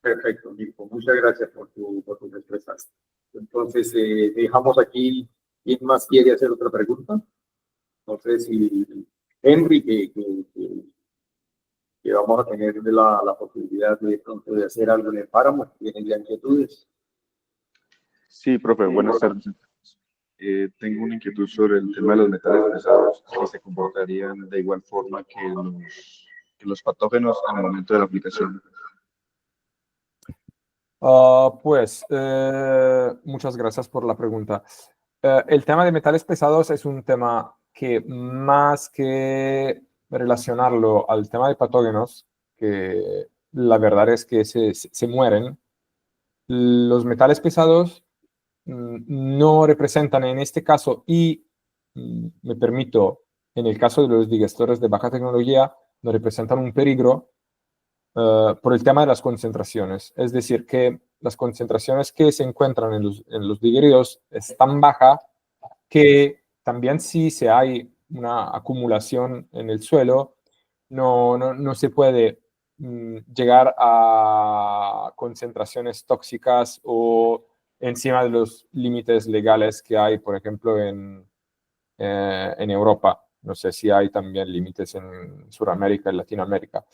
Perfecto, Nico. Muchas gracias por tus respuestas. Entonces, dejamos aquí. ¿Quién más quiere hacer otra pregunta? No sé si Henry, que vamos a tener la posibilidad de hacer algo en el páramo, tienen ya inquietudes. Sí, profe, buenas tardes. Tengo una inquietud sobre el tema de los metales pesados, que se comportarían de igual forma que los patógenos en el momento de la aplicación. Muchas gracias por la pregunta. El tema de metales pesados es un tema que más que relacionarlo al tema de patógenos, que la verdad es que se mueren, los metales pesados no representan en este caso, y me permito, en el caso de los digestores de baja tecnología, no representan un peligro por el tema de las concentraciones. Es decir, que las concentraciones que se encuentran en los digeridos es tan baja que también si hay una acumulación en el suelo, no se puede llegar a concentraciones tóxicas o encima de los límites legales que hay, por ejemplo, en Europa. No sé si hay también límites en Sudamérica, en Latinoamérica.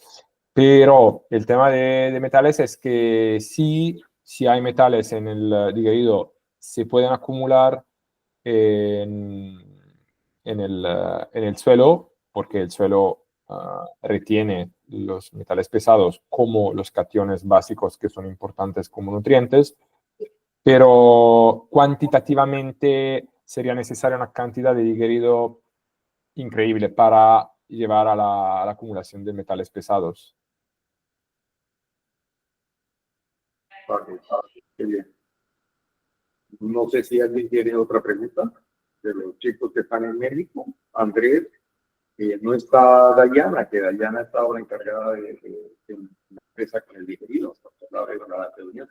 Pero el tema de metales es que si hay metales en el digerido, se pueden acumular en el suelo, porque el suelo retiene los metales pesados como los cationes básicos que son importantes como nutrientes, pero cuantitativamente sería necesaria una cantidad de digerido increíble para llevar a la acumulación de metales pesados. Vale, qué bien. No sé si alguien tiene otra pregunta de los chicos que están en México. Andrés, no está Dayana, que Dayana está ahora encargada de la empresa con el digerido. La reunión.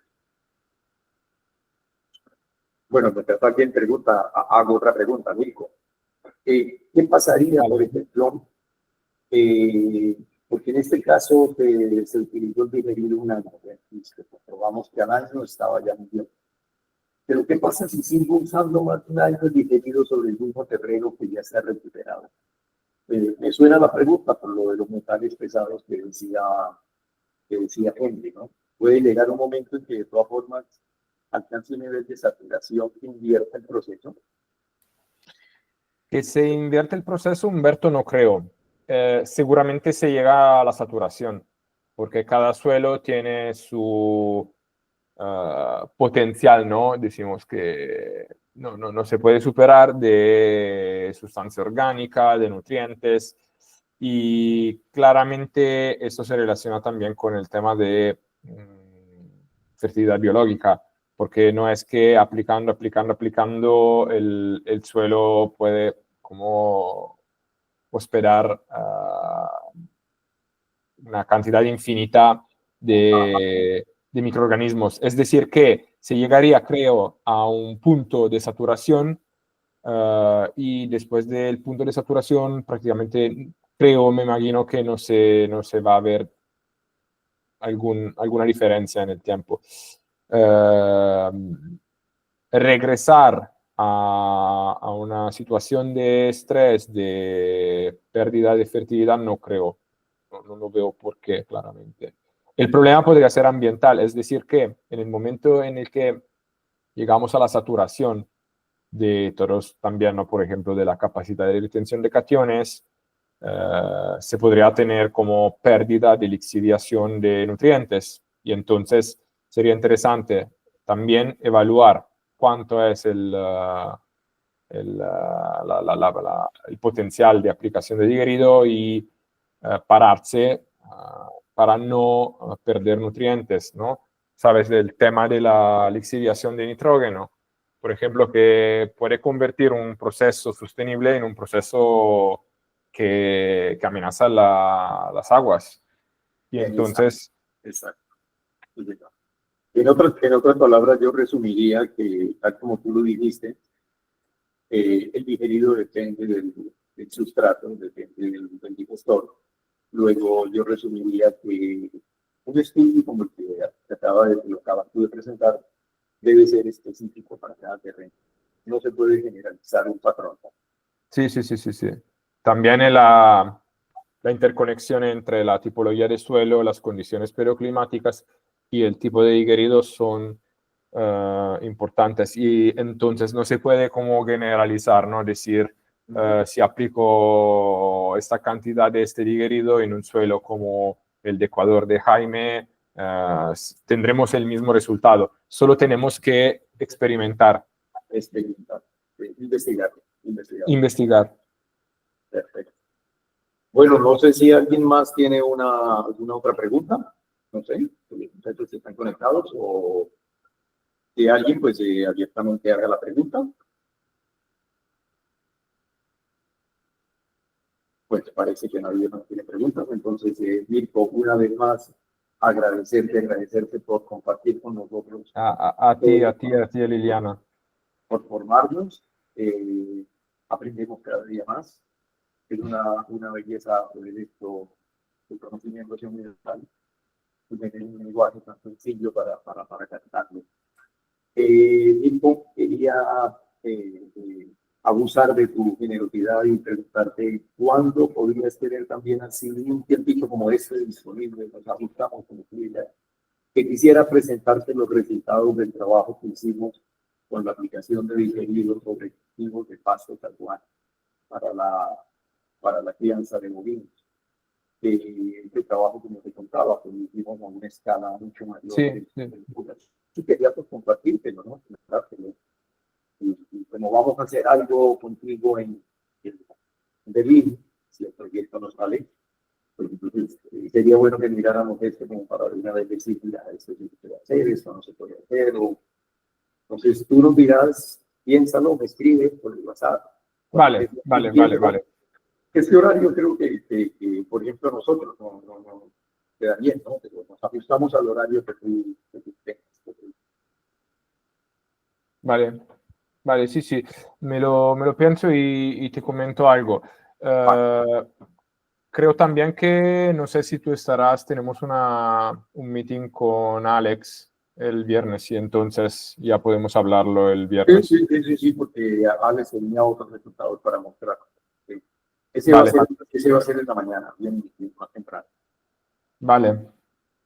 Bueno, mientras alguien pregunta, hago otra pregunta, Nico. ¿Qué pasaría, por ejemplo, porque en este caso se utilizó el digerido un año, probamos que al año estaba ya muy bien. Pero ¿qué pasa si sigo usando más de un año el digerido sobre el mismo terreno que ya está recuperado? Me suena la pregunta por lo de los metales pesados que decía Henry, ¿no? Puede llegar un momento en que de todas formas alcance un nivel de saturación que invierta el proceso. Que se invierte el proceso, Humberto, no creo. Seguramente se llega a la saturación, porque cada suelo tiene su potencial, ¿no? Decimos que no se puede superar de sustancia orgánica, de nutrientes, y claramente esto se relaciona también con el tema de fertilidad biológica, porque no es que aplicando el suelo puede como hospedar una cantidad infinita de microorganismos. Es decir, que se llegaría, creo, a un punto de saturación y después del punto de saturación prácticamente creo, me imagino que no se va a ver alguna diferencia en el tiempo. Regresar a una situación de estrés, de pérdida de fertilidad, no creo. No lo veo por qué, claramente. El problema podría ser ambiental, es decir, que en el momento en el que llegamos a la saturación de todos también, ¿no? Por ejemplo, de la capacidad de retención de cationes, se podría tener como pérdida de lixiviación de nutrientes. Y entonces sería interesante también evaluar cuánto es el potencial de aplicación de digerido y pararse para no perder nutrientes, ¿no? Sabes del tema de la lixiviación de nitrógeno, por ejemplo, que puede convertir un proceso sostenible en un proceso que amenaza las aguas. Y entonces... Exacto. En otras palabras, yo resumiría que, tal como tú lo dijiste, el digerido depende del sustrato, depende del digestor. Luego, yo resumiría que un estudio como el que lo acabas tú de presentar debe ser específico para cada terreno. No se puede generalizar un patrón. Sí, sí, sí, sí, sí. También la interconexión entre la tipología de suelo, las condiciones paleoclimáticas y el tipo de digerido son importantes. Y entonces no se puede como generalizar, ¿no? Decir, si aplico esta cantidad de este digerido en un suelo como el de Ecuador de Jaime, tendremos el mismo resultado. Solo tenemos que experimentar. Experimentar, investigar. Investigar. Perfecto. Bueno, no sé si alguien más tiene alguna otra pregunta. No sé, los muchachos están conectados o si alguien pues abiertamente haga la pregunta. Pues parece que nadie más tiene preguntas. Entonces, Mirko, una vez más, agradecerte por compartir con nosotros. A ti, Liliana. Por formarnos. Aprendemos cada día más. Es una belleza poder esto, el conocimiento universal, tener un lenguaje tan sencillo para captarlo. Mirko, quería abusar de tu generosidad y preguntarte cuándo podrías tener también así un tiempito como este disponible, nos ajustamos como tú digas, que quisiera presentarte los resultados del trabajo que hicimos con la aplicación de digeridos sobre cultivos de pasto tatuán para la crianza de bovinos. Este trabajo, como te contaba, pues lo hicimos a una escala mucho mayor. Sí, Y quería pues compartírtelo, ¿no? Y como vamos a hacer algo contigo en Berlín, si el proyecto nos sale, pues entonces sería bueno que miráramos esto como para una vez decir, mira, esto sí se puede hacer, esto no se puede hacer. Entonces tú nos dirás, piénsalo, me escribes por el WhatsApp. Vale. Este horario creo que por ejemplo, nosotros no queda bien, ¿no? Pero nos ajustamos al horario que tú tengas. Vale, sí. Me lo pienso y te comento algo. Creo también que, no sé si tú estarás, tenemos un meeting con Alex el viernes y entonces ya podemos hablarlo el viernes. Sí, porque Alex tenía otros resultados para mostrar. Sí. Ese Vale. va a ser en la mañana, bien más temprano. Vale.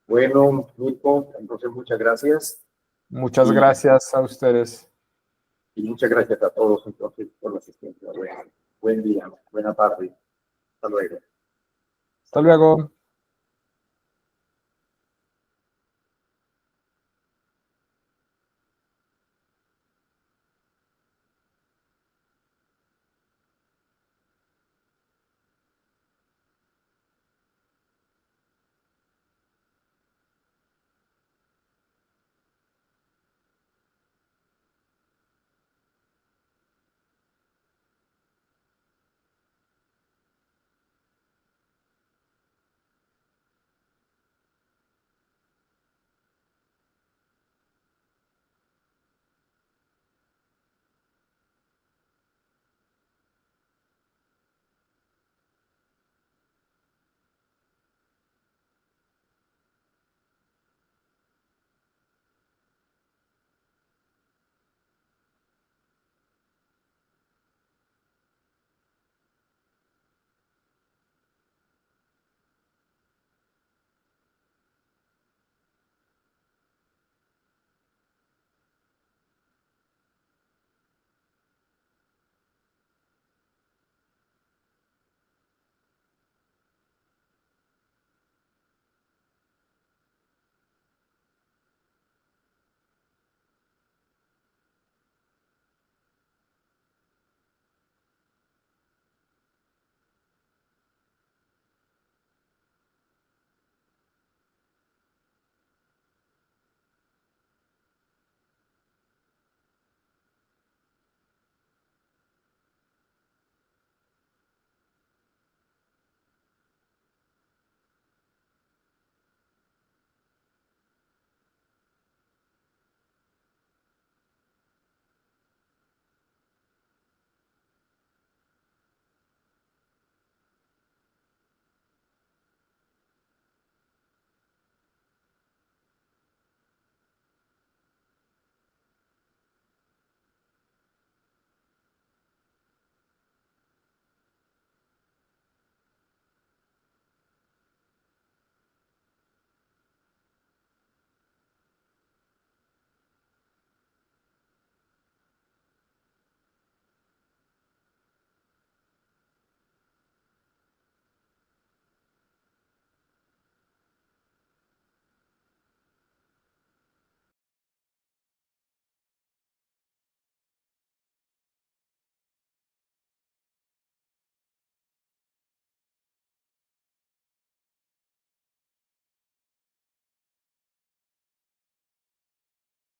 Bueno, Mirko, entonces muchas gracias. Muchas gracias a ustedes. Y muchas gracias a todos entonces por la asistencia. Buen día, buena tarde. Hasta luego. Hasta luego.